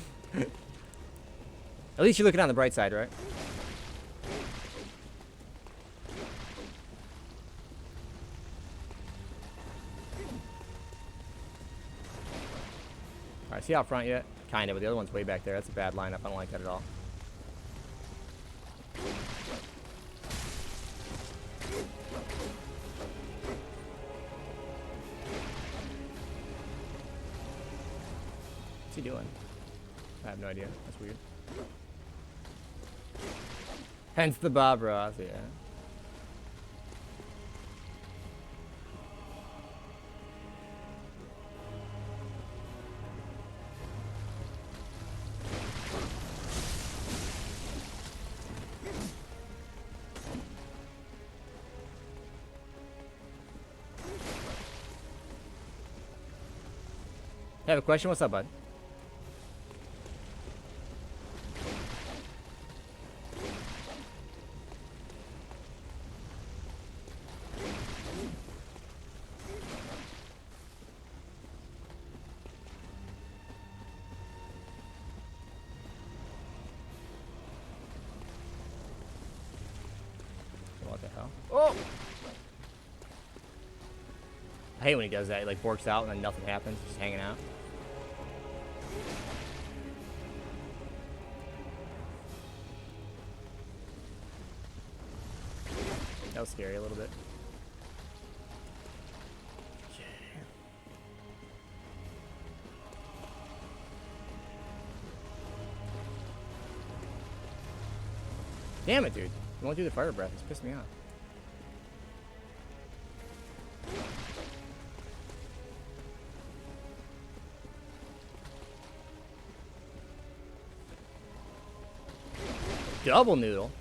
At least you're looking on the bright side, right? Alright, see out front yet? Kinda, but the other one's way back there. That's a bad lineup. I don't like that at all. What's he doing? I have no idea. That's weird. Hence the Bob Ross, yeah. I have a question. What's up, bud? What the hell? Oh! I hate when he does that. He like borks out and then nothing happens. Just hanging out. That was scary a little bit. Okay. Damn it, dude. You won't do the fire breath. It's pissed me off. Double noodle.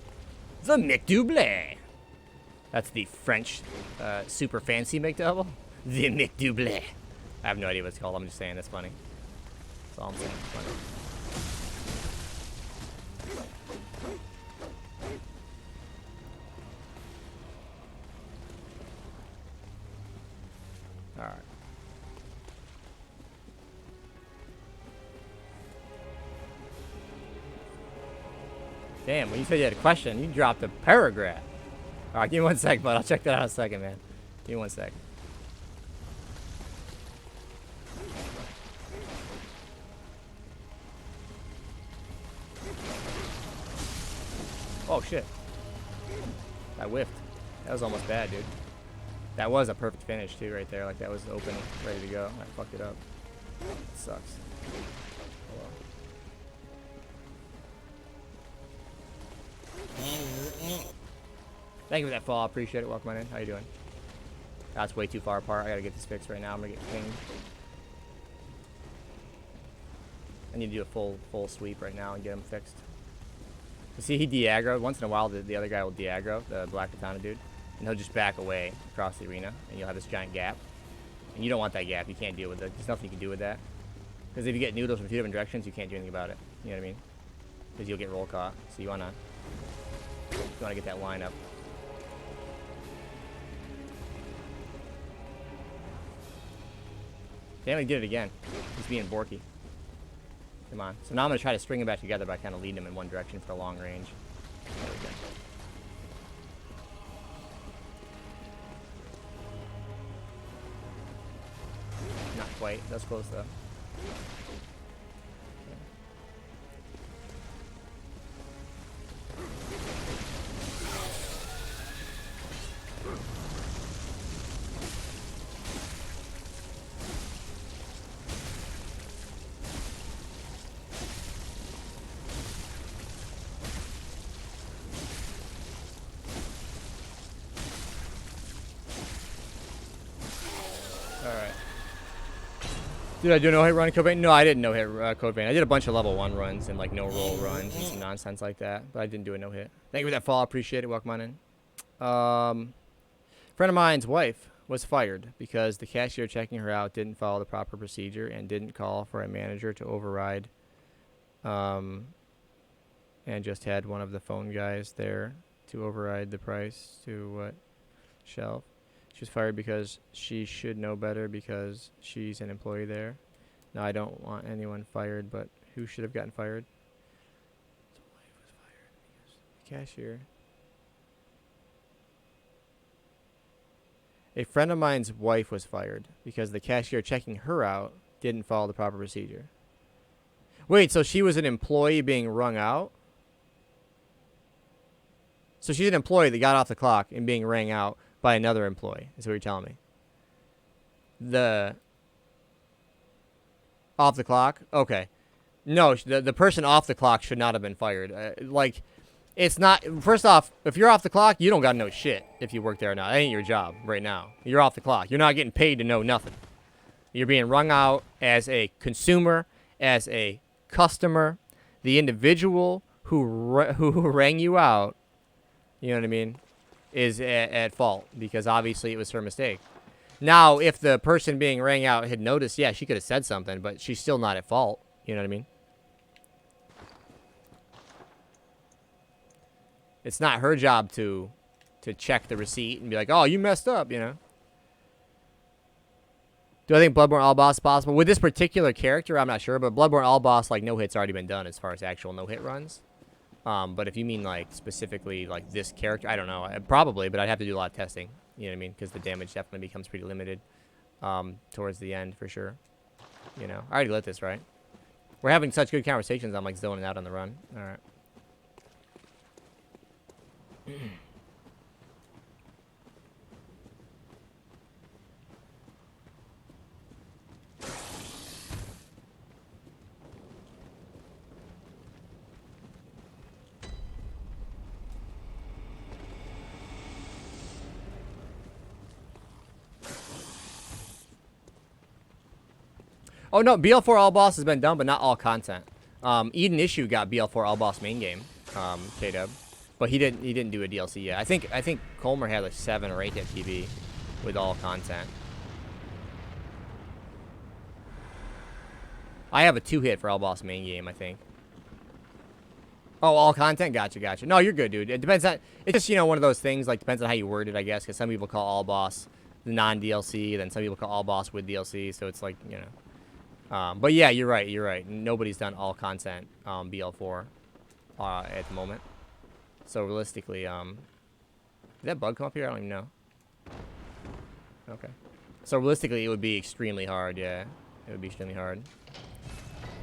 The McDouble. That's the French super fancy McDouble. The McDouble. I have no idea what it's called. I'm just saying that's funny. That's all I'm saying. It's funny. All right. Damn, when you said you had a question, you dropped a paragraph. All right, give me 1 sec, bud. I'll check that out in a second, man. Give me 1 sec. Oh, shit. I whiffed. That was almost bad, dude. That was a perfect finish, too, right there. Like, that was open, ready to go. I fucked it up. It sucks. Thank you for that fall. I appreciate it. Welcome on in. How you doing? That's way too far apart. I gotta get this fixed right now. I'm gonna get pinged. I need to do a full sweep right now and get him fixed. You see, he de-aggroed. Once in a while, the other guy will de-aggro, the Black Katana dude, and he'll just back away across the arena, and you'll have this giant gap. And you don't want that gap. You can't deal with it. There's nothing you can do with that. Because if you get noodles from 2 different directions, you can't do anything about it. You know what I mean? Because you'll get roll caught. So you wanna get that line up. Damn, he did it again. He's being borky. Come on. So now I'm going to try to string him back together by kind of leading him in one direction for a long range. There we go. Not quite. That's close, though. Alright. Did I do a no-hit run Code Vein? No, I didn't no-hit Code Vein. I did a bunch of level 1 runs and like no-roll runs and some nonsense like that. But I didn't do a no-hit. Thank you for that follow. Appreciate it. Welcome on in. Friend of mine's wife was fired because the cashier checking her out didn't follow the proper procedure and didn't call for a manager to override. And just had one of the phone guys there to override the price to what shelf. She was fired because she should know better because she's an employee there. No, I don't want anyone fired, but who should have gotten fired? The wife was fired because the cashier. A friend of mine's wife was fired because the cashier checking her out didn't follow the proper procedure. Wait, so she was an employee being rung out? So she's an employee that got off the clock and being rang out by another employee, is what you're telling me. The off the clock? Okay. No, the person off the clock should not have been fired. Like, it's not... First off, if you're off the clock, you don't got to know shit if you work there or not. That ain't your job right now. You're off the clock. You're not getting paid to know nothing. You're being rung out as a consumer, as a customer. The individual who rang you out, you know what I mean, is at fault because obviously it was her mistake. Now, if the person being rang out had noticed, yeah, she could have said something, but she's still not at fault. You know what I mean? It's not her job to check the receipt and be like, oh, you messed up, you know? Do I think Bloodborne All Boss is possible? With this particular character, I'm not sure, but Bloodborne All Boss, like, no-hit's already been done as far as actual no-hit runs. But if you mean, like, specifically, like, this character, I don't know. Probably, but I'd have to do a lot of testing. You know what I mean? Because the damage definitely becomes pretty limited towards the end, for sure. You know? I already lit this, right? We're having such good conversations, I'm, like, zoning out on the run. All right. Oh, no, BL4 All Boss has been done, but not all content. Eden Issue got BL4 All Boss main game, K-Dub. But he didn't do a DLC yet. I think Colmer had like 7 or 8 hit PB with all content. I have a 2-hit for All Boss main game, I think. Oh, all content? Gotcha. No, you're good, dude. It depends on... It's just, you know, one of those things, like, depends on how you word it, I guess, because some people call All Boss the non-DLC, then some people call All Boss with DLC, so it's like, you know. But yeah, you're right. Nobody's done all content BL4 at the moment. So realistically, did that bug come up here? I don't even know. Okay. So realistically, it would be extremely hard, yeah. It would be extremely hard.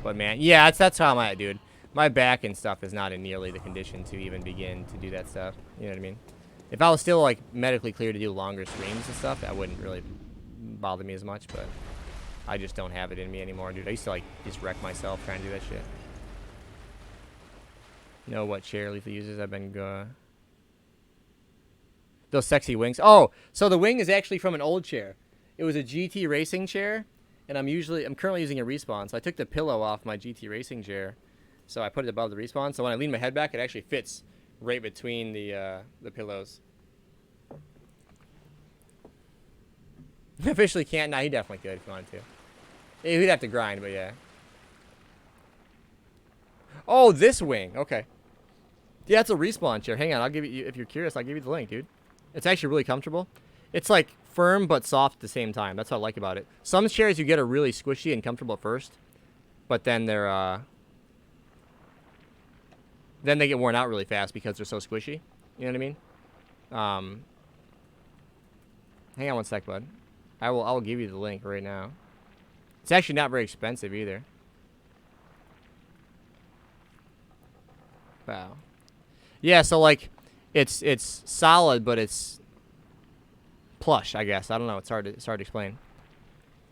But man, yeah, that's how I'm at, dude. My back and stuff is not in nearly the condition to even begin to do that stuff. You know what I mean? If I was still, like, medically clear to do longer streams and stuff, that wouldn't really bother me as much, but I just don't have it in me anymore, dude. I used to, like, just wreck myself trying to do that shit. Know what chair Lethal uses? I've been those sexy wings. Oh, so the wing is actually from an old chair. It was a GT racing chair, and I'm currently using a Respawn. So I took the pillow off my GT racing chair, so I put it above the Respawn. So when I lean my head back, it actually fits right between the pillows. Officially can't. Nah, he definitely could if he wanted to. He'd have to grind, but yeah. Oh, this wing. Okay. Yeah, it's a Respawn chair. Hang on, I'll give you, if you're curious, I'll give you the link, dude. It's actually really comfortable. It's like firm but soft at the same time. That's what I like about it. Some chairs you get are really squishy and comfortable at first, but then they're then they get worn out really fast because they're so squishy. You know what I mean? Hang on one sec, bud. I will give you the link right now. It's actually not very expensive either. Wow. Yeah, so like it's solid, but it's plush, I guess. I don't know. It's hard to explain.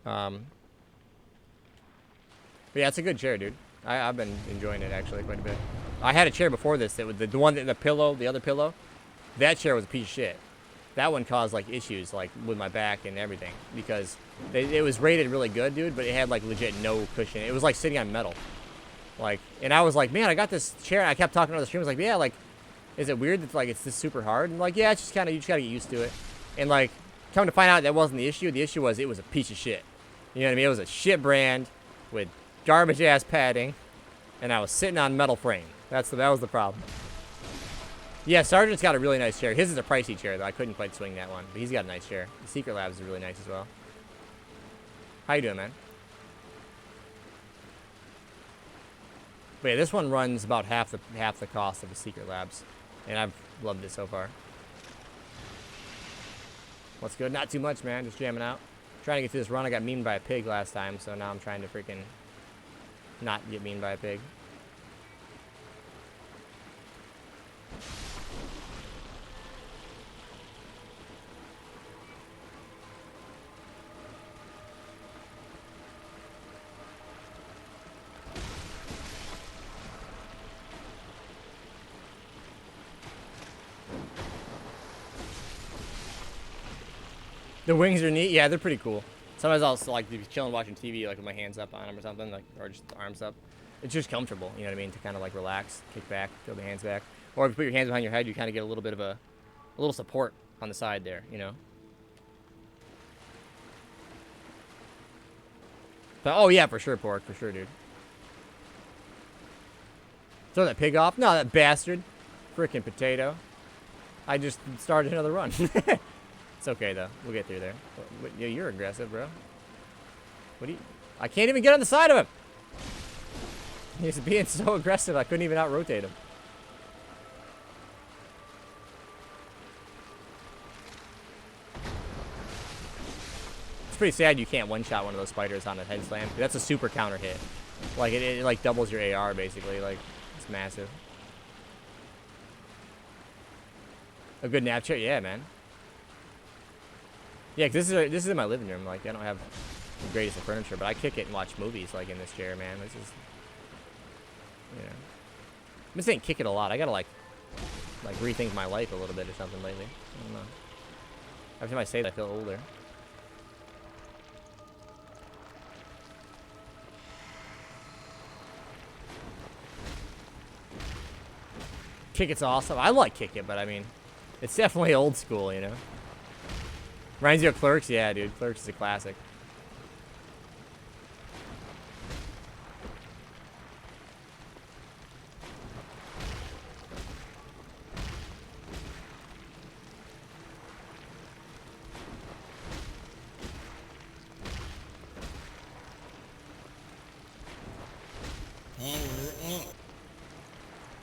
But yeah, it's a good chair, dude. I've been enjoying it actually quite a bit. I had a chair before this that was the one that the pillow, the other pillow. That chair was a piece of shit. that one caused like issues like with my back and everything because it was rated really good, dude, but it had like legit no cushion. It was like sitting on metal. Like, and I was like, man, I got this chair. And I kept talking to the streamers like, yeah, like, is it weird that like it's this super hard? And like, yeah, it's just kind of, you just gotta get used to it. And like, come to find out that wasn't the issue. The issue was it was a piece of shit. You know what I mean? It was a shit brand with garbage ass padding, and I was sitting on metal frame. That was the problem. Yeah, Sergeant's got a really nice chair. His is a pricey chair though. I couldn't quite swing that one, but he's got a nice chair. The Secret Labs is really nice as well. How you doing, man? But yeah, this one runs about half the cost of the Secret Labs, and I've loved it so far. What's good? Not too much, man. Just jamming out. Trying to get through this run. I got memed by a pig last time, so now I'm trying to freaking not get memed by a pig. The wings are neat. Yeah, they're pretty cool. Sometimes I'll like be chilling watching TV like with my hands up on them or something, like, or just the arms up. It's just comfortable, you know what I mean, to kind of like relax, kick back, throw the hands back. Or if you put your hands behind your head, you kind of get a little bit of a little support on the side there, you know. But, oh yeah, for sure, Pork, for sure, dude. Throw that pig off? No, that bastard. Frickin' potato. I just started another run. It's okay though. We'll get through there. Yeah, you're aggressive, bro. What do you? I can't even get on the side of him. He's being so aggressive. I couldn't even out-rotate him. It's pretty sad you can't one-shot one of those spiders on a head slam. That's a super counter hit. Like it like doubles your AR basically. Like it's massive. A good nap chair, yeah, man. Yeah, 'cause this is in my living room. Like, I don't have the greatest of furniture, but I kick it and watch movies, like, in this chair, man. This is, you know. I've been saying kick it a lot. I gotta, like rethink my life a little bit or something lately. I don't know. Every time I say that, I feel older. Kick It's awesome. I like Kick It, but, I mean, it's definitely old school, you know. Reminds you of Clerks? Yeah, dude. Clerks is a classic.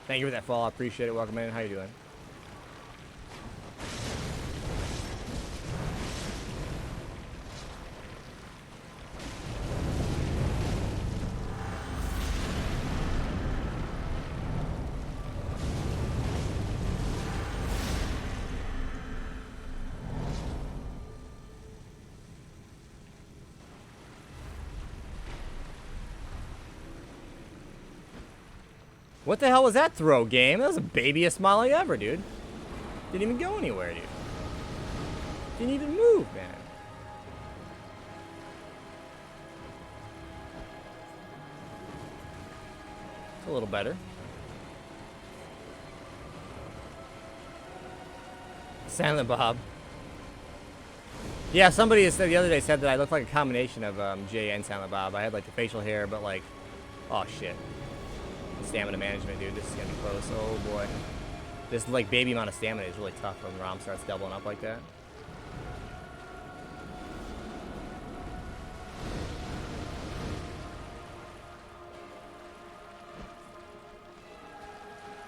Thank you for that follow. I appreciate it. Welcome in. How you doing? What the hell was that throw, game? That was the babyest molly ever, dude. Didn't even go anywhere, dude. Didn't even move, man. It's a little better. Silent Bob. Yeah, somebody said the other day said that I look like a combination of Jay and Silent Bob. I had like the facial hair, but like, oh shit. Stamina management, dude. This is gonna be close. Oh boy. This like baby amount of stamina is really tough when ROM starts doubling up like that.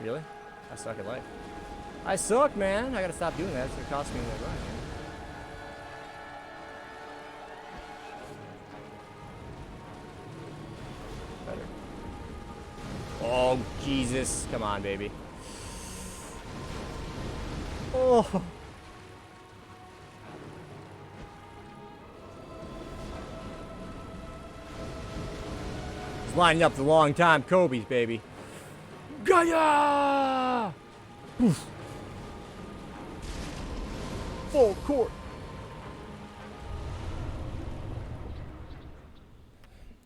Really? I suck at life. I suck, man. I gotta stop doing that. It's gonna cost me the run. Better. Oh, Jesus. Come on, baby. Oh. It's lining up the long time Kobe's, baby. Gaia! Oof. Full court.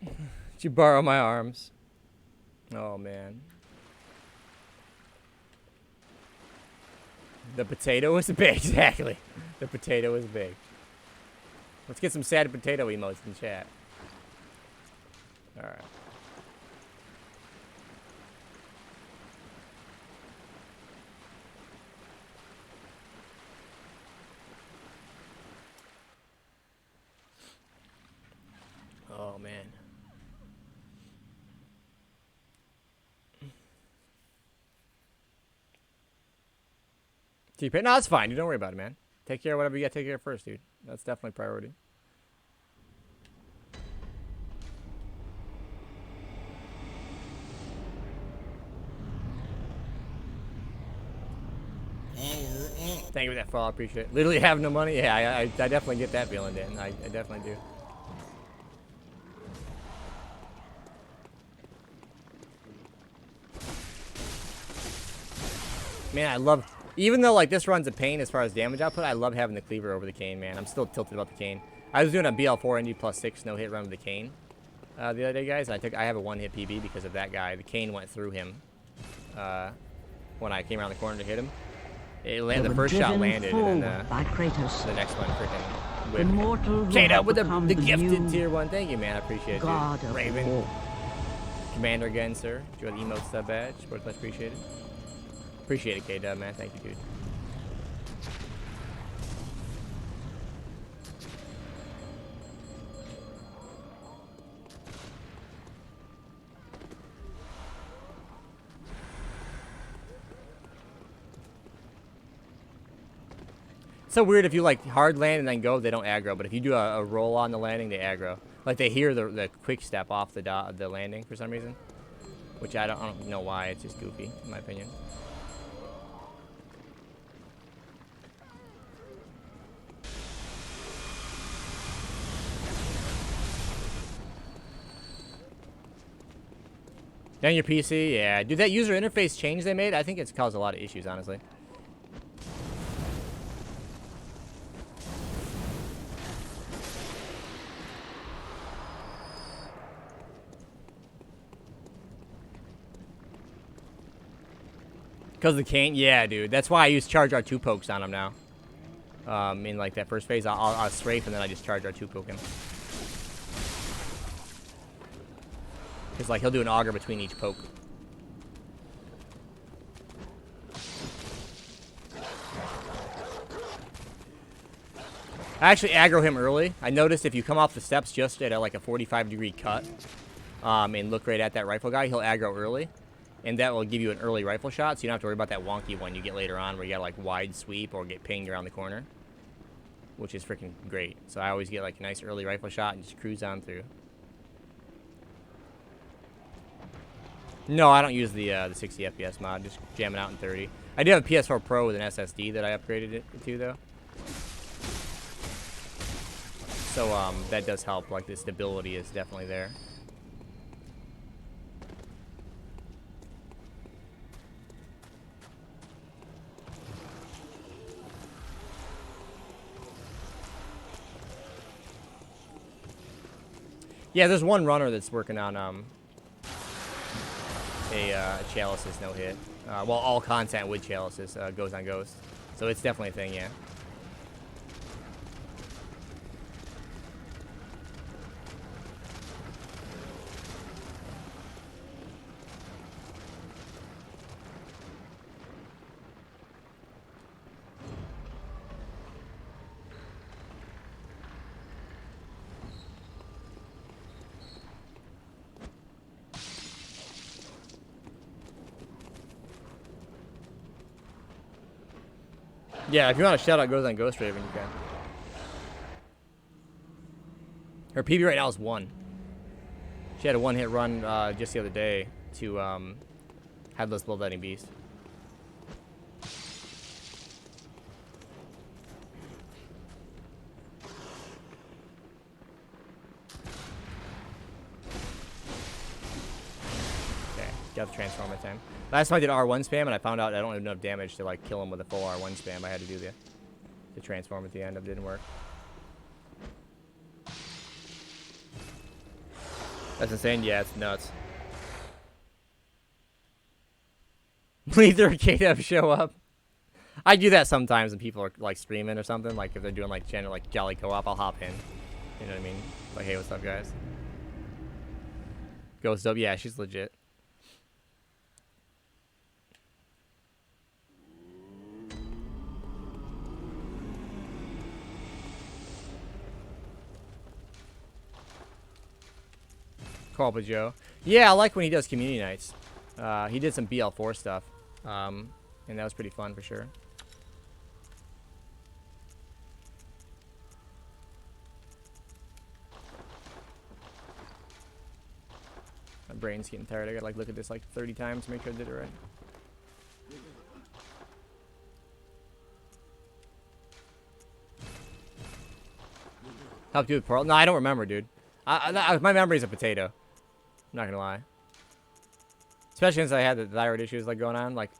Did you borrow my arms? Oh, man. The potato was big. Exactly. The potato was big. Let's get some sad potato emotes in chat. Alright. Oh, man. T-Pit? No, it's fine. You don't worry about it, man. Take care of whatever you got to take care of first, dude. That's definitely priority. Thank you for that follow. I appreciate it. Literally have no money? Yeah, I definitely get that feeling, Dan. I definitely do. Man, I love... Even though, like, this run's a pain as far as damage output, I love having the cleaver over the cane, man. I'm still tilted about the cane. I was doing a BL4 NG plus 6 no-hit run with the cane the other day, guys. I have a one-hit PB because of that guy. The cane went through him when I came around the corner to hit him. The first shot landed, and then the next one freaking whipped. K-Dub with the gifted tier 1. Thank you, man. I appreciate it, dude. Raven. Commander again, sir. Enjoy the emote sub badge. Much appreciated. Appreciate it, K-Dub, man. Thank you, dude. It's so weird if you like hard land and then go, they don't aggro. But if you do a roll on the landing, they aggro. Like they hear the quick step off the landing for some reason, which I don't know why. It's just goofy, in my opinion. Then your PC, yeah. Dude, that user interface change they made, I think it's caused a lot of issues, honestly. Because the cane? Yeah, dude. That's why I use charge R2 pokes on him now. In like that first phase, I'll strafe and then I just charge R2 poke him. Because like he'll do an auger between each poke. I actually aggro him early. I noticed if you come off the steps just at like a 45-degree cut and look right at that rifle guy, he'll aggro early. And that will give you an early rifle shot, so you don't have to worry about that wonky one you get later on where you got like wide sweep or get pinged around the corner. Which is freaking great. So I always get like a nice early rifle shot and just cruise on through. No, I don't use the 60 FPS mod, just jamming out in 30. I do have a PS4 Pro with an SSD that I upgraded it to though. So that does help, like the stability is definitely there. Yeah, there's one runner that's working on a Chalice's no-hit. Well, all content with Chalice's goes on Ghost. So it's definitely a thing, yeah. Yeah, if you want to shout out goes on Ghost Raven, you can. Her PB right now is 1. She had a one-hit run just the other day to Headless Bloodletting Beast. Okay, got the transformer time. Last time I did R1 spam and I found out I don't have enough damage to like kill him with a full R1 spam. I had to do to transform at the end. It didn't work. That's insane. Yeah, it's nuts. Either K-Dub show up. I do that sometimes when people are like streaming or something. Like if they're doing like channel like Jolly Co-op, I'll hop in. You know what I mean? Like, hey, what's up, guys? Ghost up, yeah, she's legit. Co-op with Joe. Yeah, I like when he does community nights. He did some BL4 stuff, and that was pretty fun for sure. My brain's getting tired. I gotta like look at this like 30 times to make sure I did it right. Help you with Pearl? No, I don't remember, dude. My memory's a potato. I'm not gonna lie. Especially since I had the thyroid issues like going on. Like,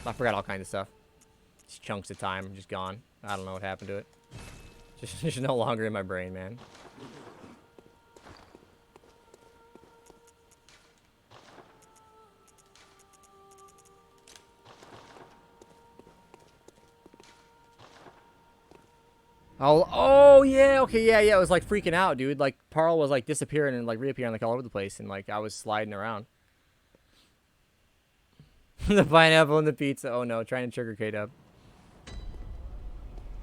I forgot all kinds of stuff. Just chunks of time just gone. I don't know what happened to it. Just no longer in my brain, man. Oh yeah, okay, yeah, it was like freaking out, dude. Like Parl was like disappearing and like reappearing like all over the place, and like I was sliding around. The pineapple and the pizza. Oh no, trying to trigger K-Dub.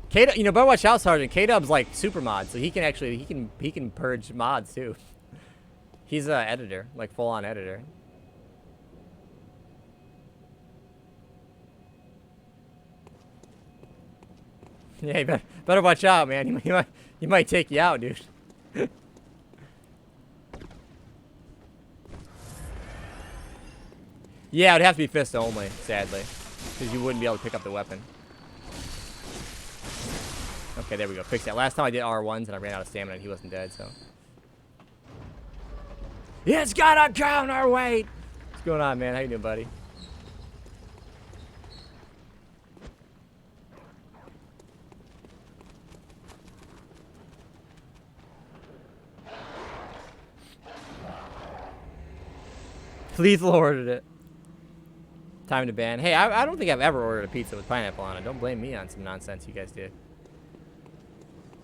K-Dub, you know, but watch out, Sergeant. K-Dub's like super mod, so he can actually he can purge mods too. He's a editor, like full on editor. Yeah, you better watch out, man. He might take you out, dude. Yeah, it'd have to be fist only, sadly, because you wouldn't be able to pick up the weapon. Okay, there we go. Fix that. Last time I did R1s and I ran out of stamina and he wasn't dead, so. It's gotta counterweight! What's going on, man? How you doing, buddy? Lethal ordered it. Time to ban. Hey, I don't think I've ever ordered a pizza with pineapple on it. Don't blame me on some nonsense you guys did.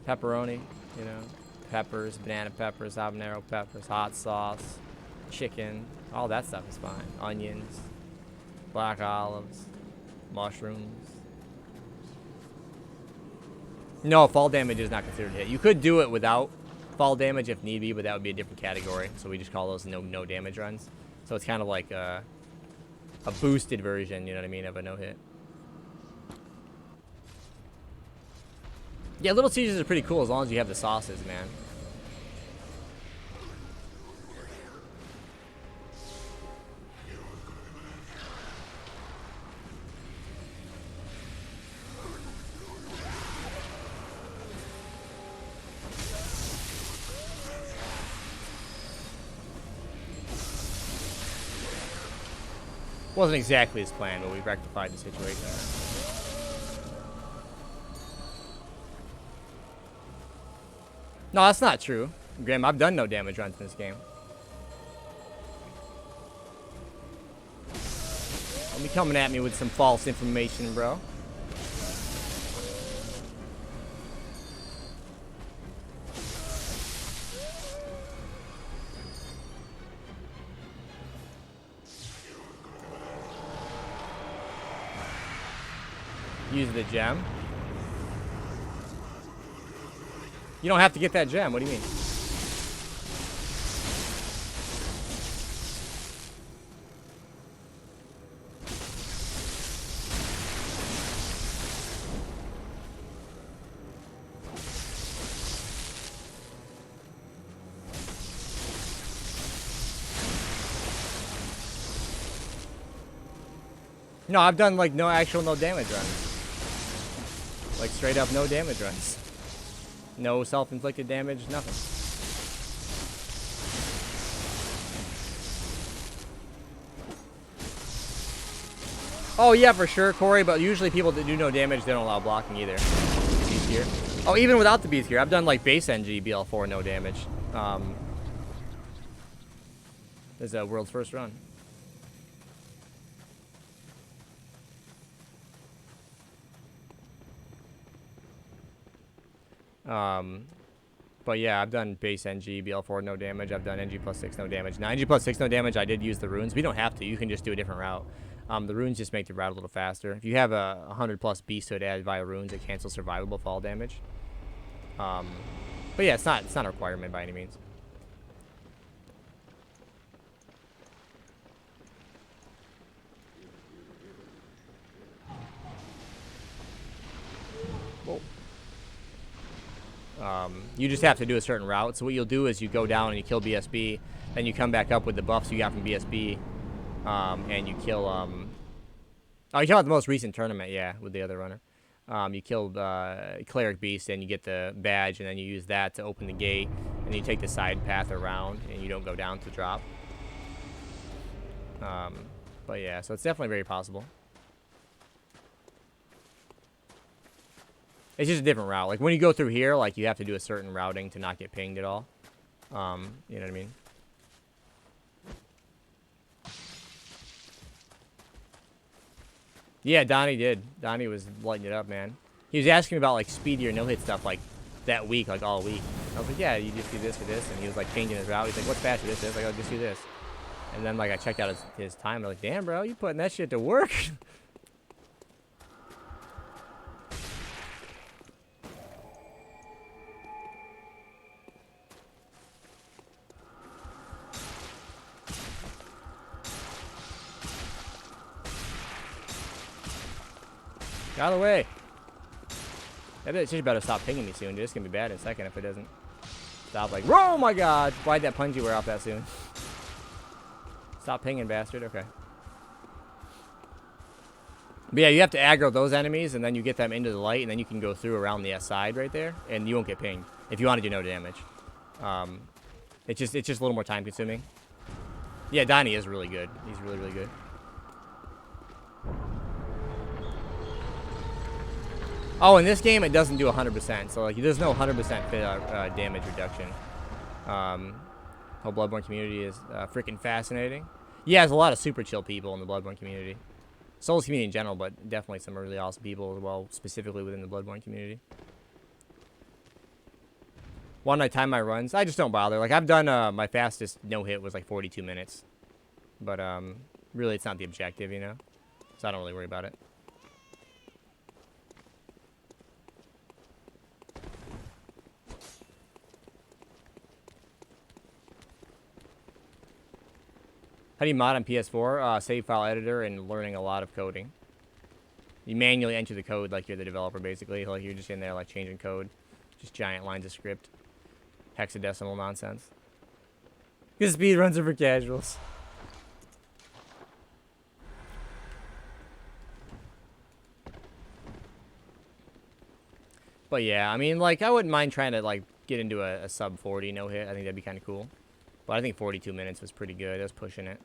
Pepperoni, you know. Peppers, banana peppers, habanero peppers, hot sauce, chicken. All that stuff is fine. Onions, black olives, mushrooms. No, fall damage is not considered a hit. You could do it without fall damage if need be, but that would be a different category. So we just call those no damage runs. So it's kind of like a boosted version, you know what I mean, of a no-hit. Yeah, Little Caesars are pretty cool as long as you have the sauces, man. Wasn't exactly his plan, but we rectified the situation. No, that's not true. Grim, I've done no damage runs in this game. Don't be coming at me with some false information, bro. Use the gem. You don't have to get that gem. What do you mean? No, I've done like no damage runs. Like straight up no damage runs. No self-inflicted damage, nothing. Oh yeah, for sure, Corey, but usually people that do no damage, they don't allow blocking either. gear. Oh, even without the beast gear, I've done like base NG BL4 no damage. This is a world's first run. But yeah, I've done base NG, BL4 no damage. I've done NG plus 6 no damage. Now NG plus 6 no damage, I did use the runes. We don't have to. You can just do a different route. The runes just make the route a little faster. If you have a 100 plus beast hood added via runes, it cancels survivable fall damage. But yeah, it's not a requirement by any means. Whoa. You just have to do a certain route. So what you'll do is you go down and you kill BSB, then you come back up with the buffs you got from BSB, and you kill, oh, you talking about the most recent tournament, yeah, with the other runner. You killed Cleric Beast, and you get the badge, and then you use that to open the gate, and you take the side path around, and you don't go down to drop. But yeah, so it's definitely very possible. It's just a different route. Like, when you go through here, like, you have to do a certain routing to not get pinged at all. You know what I mean? Yeah, Donnie did. Donnie was lighting it up, man. He was asking me about, like, speedy or no-hit stuff, like, that week, like, all week. I was like, yeah, you just do this or this. And he was, like, changing his route. He's like, what's faster, this? Like, I'll just do this. And then, like, I checked out his time. I'm like, damn, bro, you putting that shit to work? Get out of the way. That bitch better stop pinging me soon, dude. It's gonna be bad in a second if it doesn't stop. Like, oh my god! Why'd that Punji wear off that soon? Stop pinging, bastard. Okay. But yeah, you have to aggro those enemies, and then you get them into the light, and then you can go through around the side right there, and you won't get pinged if you want to do no damage. It's just a little more time consuming. Yeah, Donnie is really good. He's really, really good. Oh, in this game, it doesn't do 100%. So, like, there's no 100% damage reduction. Whole Bloodborne community is freaking fascinating. Yeah, there's a lot of super chill people in the Bloodborne community. Souls community in general, but definitely some really awesome people as well, specifically within the Bloodborne community. Why don't I time my runs? I just don't bother. Like, I've done, my fastest no-hit was, like, 42 minutes. But, really, it's not the objective, you know? So I don't really worry about it. How do you mod on PS4? Save file editor and learning a lot of coding. You manually enter the code like you're the developer, basically. Like, you're just in there, like, changing code. Just giant lines of script. Hexadecimal nonsense. Because speedruns are for casuals. But yeah, I mean, like, I wouldn't mind trying to, like, get into a sub 40 no-hit. I think that'd be kind of cool. But I think 42 minutes was pretty good. I was pushing it.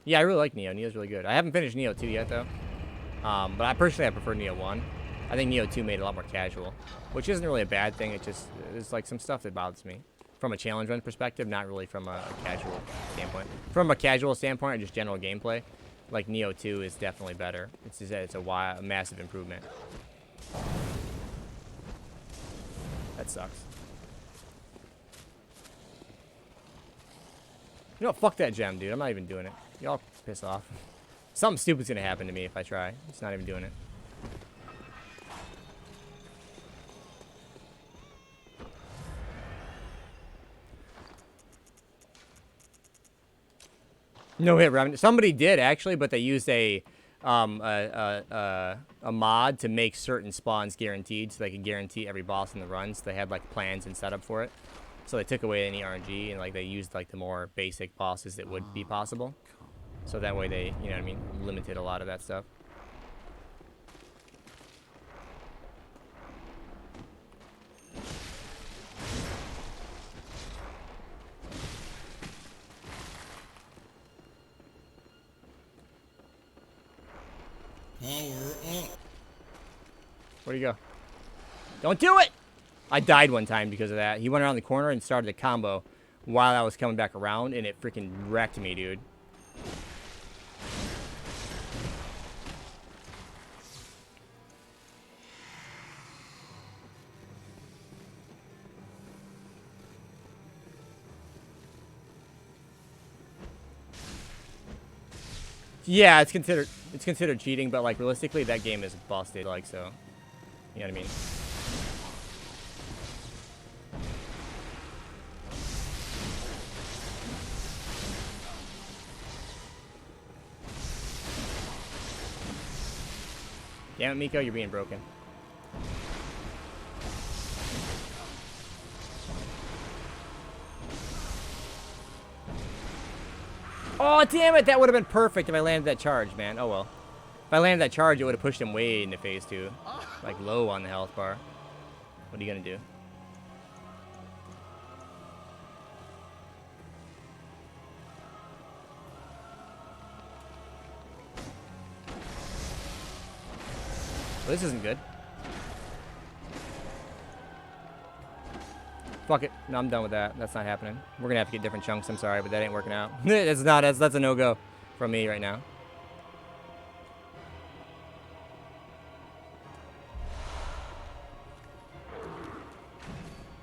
Yeah, I really like Neo. Neo's really good. I haven't finished Neo 2 yet, though. But I personally prefer Neo 1. I think Neo 2 made it a lot more casual, which isn't really a bad thing. It just, there's, like, some stuff that bothers me. From a challenge run perspective, not really from a casual standpoint. From a casual standpoint, or just general gameplay, like, Neo 2 is definitely better. It's a massive improvement. That sucks. You know what? Fuck that gem, dude. I'm not even doing it. Y'all piss off. Something stupid's gonna happen to me if I try. It's not even doing it. No hit revenue. Somebody did actually, but they used a mod to make certain spawns guaranteed, so they could guarantee every boss in the run. So they had like plans and setup for it. So they took away any RNG and like they used like the more basic bosses that would be possible. So that way they, you know what I mean, limited a lot of that stuff. Power up. Where'd he go? Don't do it! I died one time because of that. He went around the corner and started a combo while I was coming back around, and it freaking wrecked me, dude. Yeah, it's considered cheating, but like realistically, that game is busted. Like so, you know what I mean? Damn it, Miko, you're being broken. Oh, damn it! That would have been perfect if I landed that charge, man. Oh, well. If I landed that charge, it would have pushed him way into phase 2. Like, low on the health bar. What are you going to do? Well, this isn't good. Fuck it. No, I'm done with that. That's not happening. We're gonna have to get different chunks. I'm sorry, but that ain't working out. It's not. That's a no-go from me right now.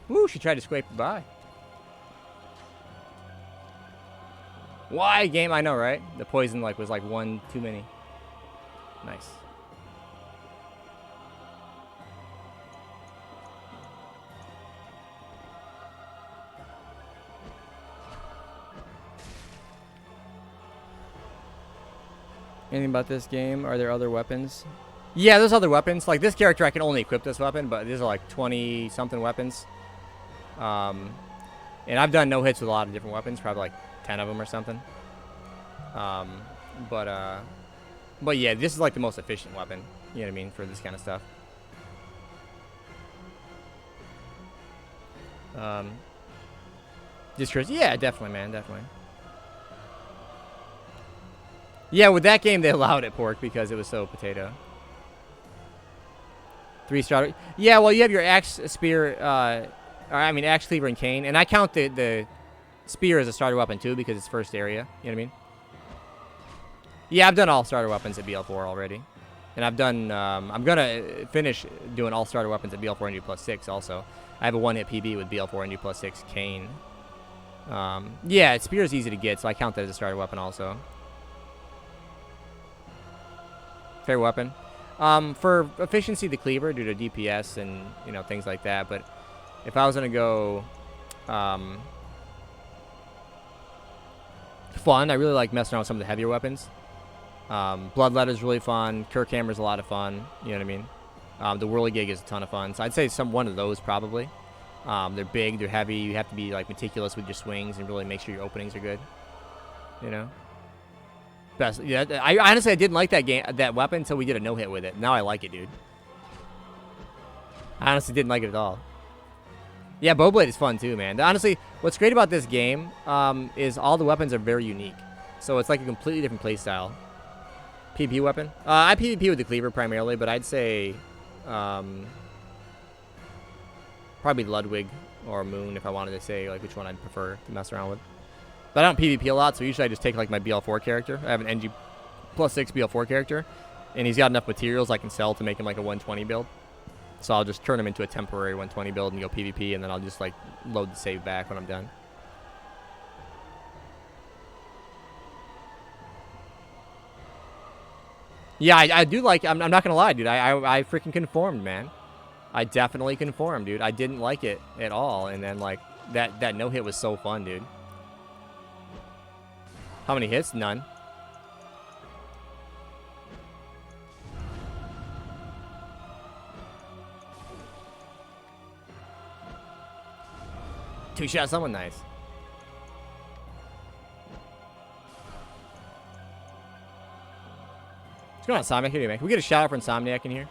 Woo, she tried to scrape by. Why, game? I know, right? The poison was like one too many. Nice. Anything about this game? Are there other weapons? Yeah, there's other weapons. Like this character, I can only equip this weapon, but these are like 20-something weapons. And I've done no hits with a lot of different weapons, probably like 10 of them or something. But yeah, this is like the most efficient weapon. You know what I mean, for this kind of stuff. Just curious. Yeah, definitely, man, definitely. Yeah, with that game, they allowed it, Pork, because it was so potato. 3-star. Yeah, well, you have your axe, spear, axe, cleaver, and cane. And I count the spear as a starter weapon, too, because it's first area. You know what I mean? Yeah, I've done all starter weapons at BL4 already. And I've done, I'm going to finish doing all starter weapons at BL4 and U+6 also. I have a one-hit PB with BL4 and U+6 cane. Yeah, spear is easy to get, so I count that as a starter weapon also. Fair weapon. For efficiency, the cleaver due to DPS and things like that. But if I was gonna go fun, I really like messing around with some of the heavier weapons. Bloodletter's really fun. Kirkhammer's a lot of fun. You know what I mean? The Whirligig is a ton of fun. So I'd say one of those probably. They're big, they're heavy. You have to be like meticulous with your swings and really make sure your openings are good. You know. Best. Yeah, I honestly didn't like that weapon until we did a no-hit with it. Now I like it, dude. I honestly didn't like it at all. Yeah, Bowblade is fun too, man. Honestly, what's great about this game is all the weapons are very unique. So it's like a completely different playstyle. PvP weapon? I PvP with the cleaver primarily, but I'd say probably Ludwig or Moon if I wanted to say like which one I'd prefer to mess around with. But I don't PvP a lot, so usually I just take like my BL4 character. I have an NG +6 BL4 character, and he's got enough materials I can sell to make him like a 120 build. So I'll just turn him into a temporary 120 build and go PvP, and then I'll just like load the save back when I'm done. Yeah, I do like. I'm not gonna lie, dude. I freaking conformed, man. I definitely conformed, dude. I didn't like it at all, and then like that no hit was so fun, dude. How many hits? None. Two shots, someone nice. What's going on, Insomniac? How do you make? Can we get a shout out for Insomniac in here?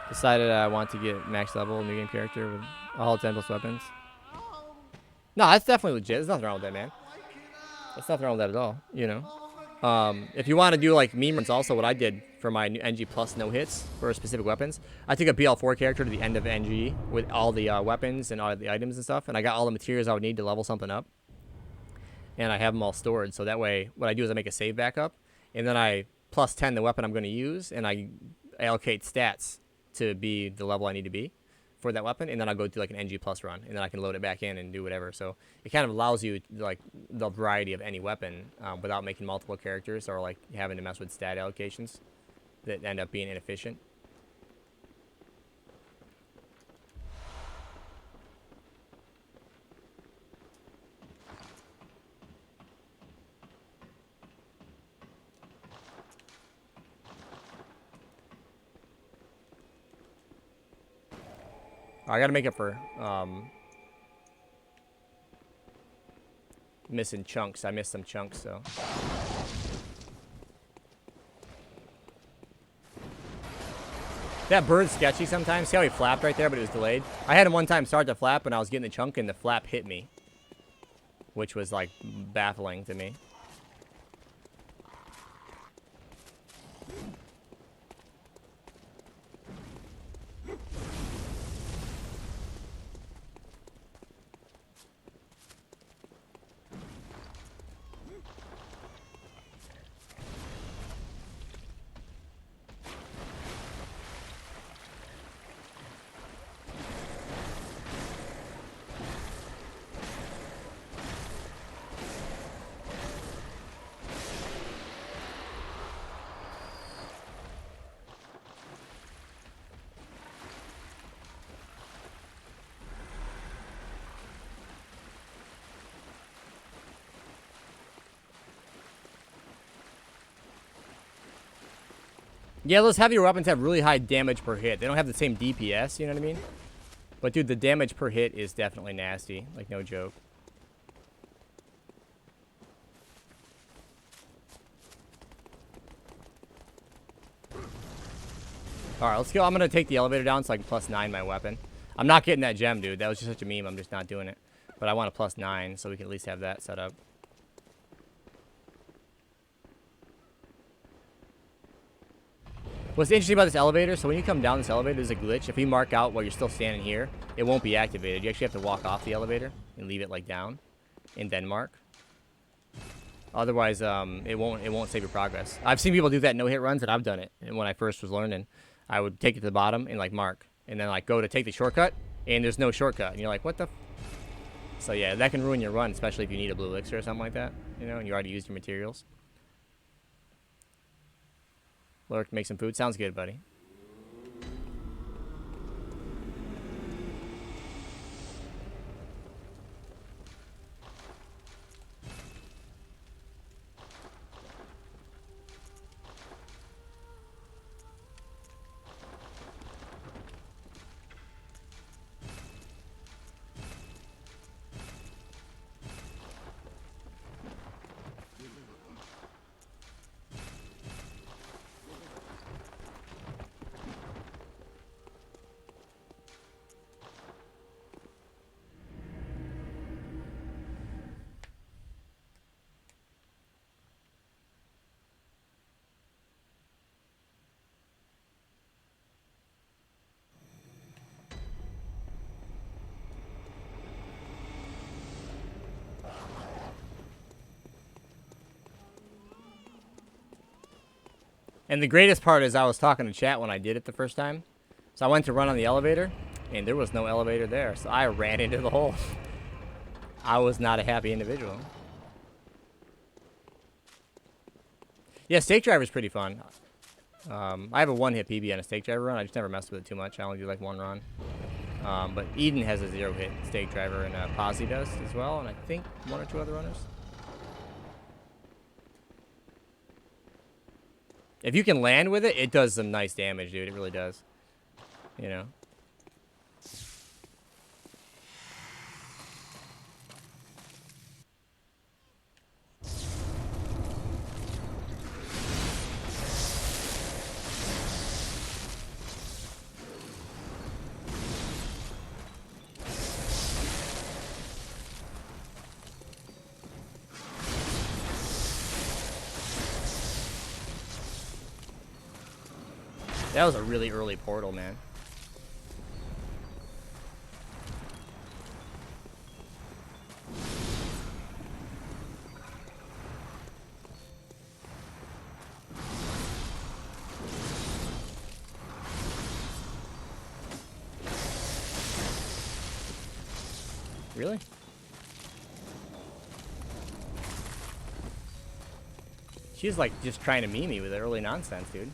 Decided I want to get max level new game character with all 10 plus weapons. No, that's definitely legit. There's nothing wrong with that, man. There's nothing wrong with that at all, you know. If you want to do like meme runs, also what I did for my new NG plus no hits for specific weapons. I took a BL4 character to the end of NG with all the weapons and all the items and stuff, and I got all the materials I would need to level something up. And I have them all stored, so that way what I do is I make a save backup, and then I plus 10 the weapon I'm going to use, and I allocate stats to be the level I need to be for that weapon, and then I'll go do like an NG plus run, and then I can load it back in and do whatever. So it kind of allows you like the variety of any weapon without making multiple characters or like having to mess with stat allocations that end up being inefficient. I gotta make up for missing chunks. I missed some chunks, so. That bird's sketchy sometimes. See how he flapped right there, but it was delayed? I had him one time start to flap, and I was getting the chunk, and the flap hit me, which was, like, baffling to me. Yeah, those heavier weapons have really high damage per hit. They don't have the same DPS, you know what I mean? But dude, the damage per hit is definitely nasty. Like, no joke. Alright, let's go. I'm gonna take the elevator down so I can plus 9 my weapon. I'm not getting that gem, dude. That was just such a meme. I'm just not doing it. But I want a plus 9 so we can at least have that set up. What's interesting about this elevator, so when you come down this elevator, there's a glitch. If you mark out while you're still standing here, it won't be activated. You actually have to walk off the elevator and leave it like down in Denmark. Otherwise, it won't save your progress. I've seen people do that no hit runs, and I've done it. And when I first was learning, I would take it to the bottom and like mark, and then like go to take the shortcut, and there's no shortcut, and you're like, what the? So yeah, that can ruin your run, especially if you need a blue elixir or something like that, you know, and you already used your materials. Lurk, make some food. Sounds good, buddy. And the greatest part is I was talking to chat when I did it the first time. So I went to run on the elevator, and there was no elevator there. So I ran into the hole. I was not a happy individual. Yeah, Stake Driver is pretty fun. I have a one-hit PB on a Stake Driver run. I just never messed with it too much. I only do like one run. But Eden has a 0-hit Stake Driver, and Posy does as well, and I think one or two other runners. If you can land with it, it does some nice damage, dude. It really does. You know? That was a really early portal, man. Really? She's like just trying to meme me with the early nonsense, dude.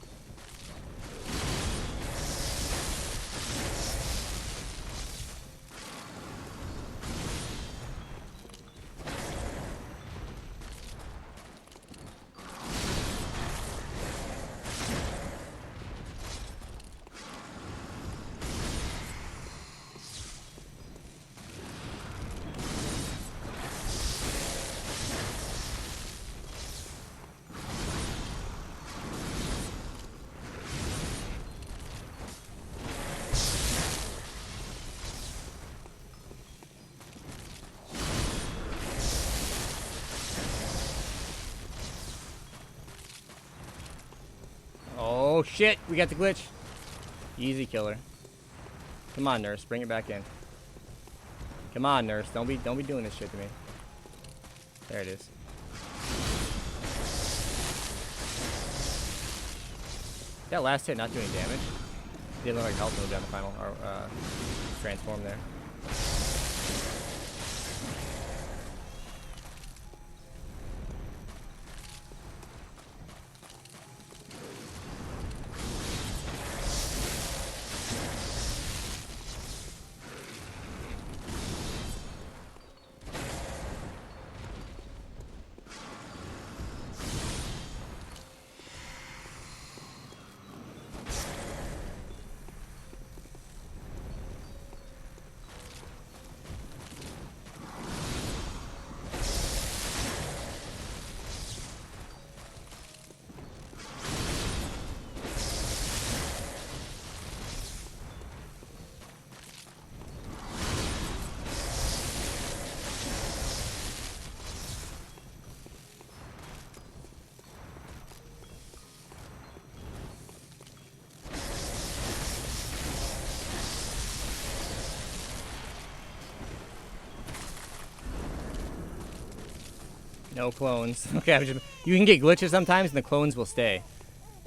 Oh shit, we got the glitch. Easy killer. Come on, nurse, bring it back in. Come on, nurse, don't be doing this shit to me. There it is. That last hit not doing damage. Didn't look like health moved down the final or transform there. No clones. Okay, you can get glitches sometimes and the clones will stay.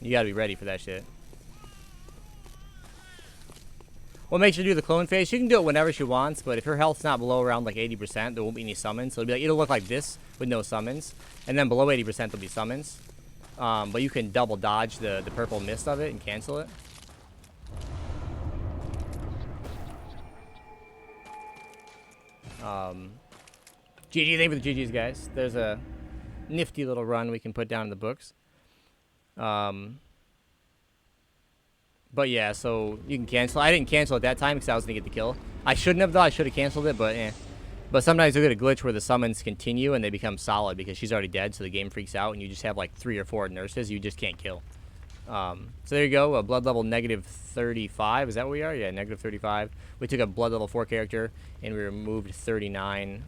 You gotta be ready for that shit. What makes you do the clone phase? She can do it whenever she wants, but if her health's not below around like 80%, there won't be any summons. So it'll look like this with no summons. And then below 80% there'll be summons. But you can double dodge the purple mist of it and cancel it. GG, thank you for the GGs, guys. There's a nifty little run we can put down in the books. But yeah, so you can cancel. I didn't cancel at that time because I was going to get the kill. I shouldn't have, though. I should have canceled it, but eh. But sometimes you'll get a glitch where the summons continue and they become solid because she's already dead, so the game freaks out and you just have like 3 or 4 nurses you just can't kill. So there you go, a blood level negative 35. Is that what we are? Yeah, negative 35. We took a blood level 4 character and we removed 39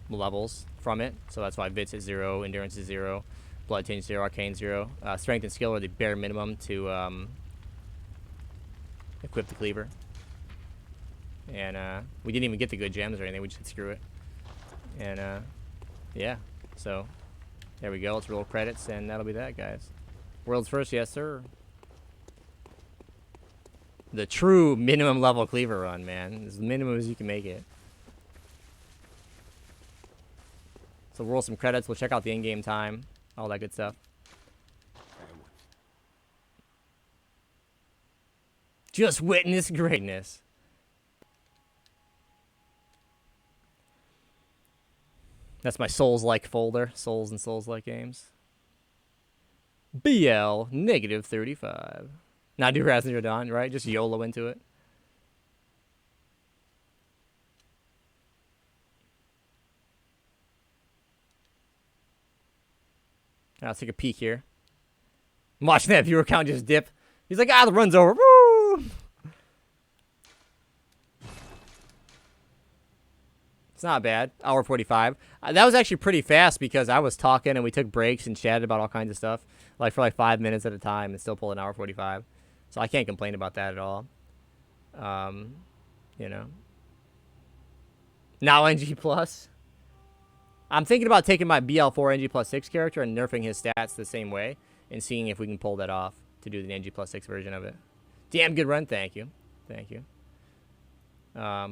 levels from it. So that's why Vit's at 0, Endurance is 0, Blood Tinge 0, Arcane 0. Strength and Skill are the bare minimum to equip the cleaver. And we didn't even get the good gems or anything, we just said screw it. And yeah, so there we go. Let's roll credits and that'll be that, guys. World's first, yes sir. The true minimum level cleaver run, man. As minimum as you can make it. So we'll roll some credits, we'll check out the in-game time, all that good stuff. Just witness greatness. That's my Souls-like folder. Souls and Souls-like games. BL negative 35. Not do Horizon Zero Dawn, right? Just YOLO into it. Let's take a peek here. I'm watching that viewer count just dip. He's like, the run's over. Woo! It's not bad. Hour 45. That was actually pretty fast because I was talking and we took breaks and chatted about all kinds of stuff, like for like 5 minutes at a time, and still pulled an hour 45. So I can't complain about that at all. You know. Now NG plus. I'm thinking about taking my BL4 NG plus 6 character and nerfing his stats the same way and seeing if we can pull that off to do the NG plus 6 version of it. Damn good run. Thank you. Thank you.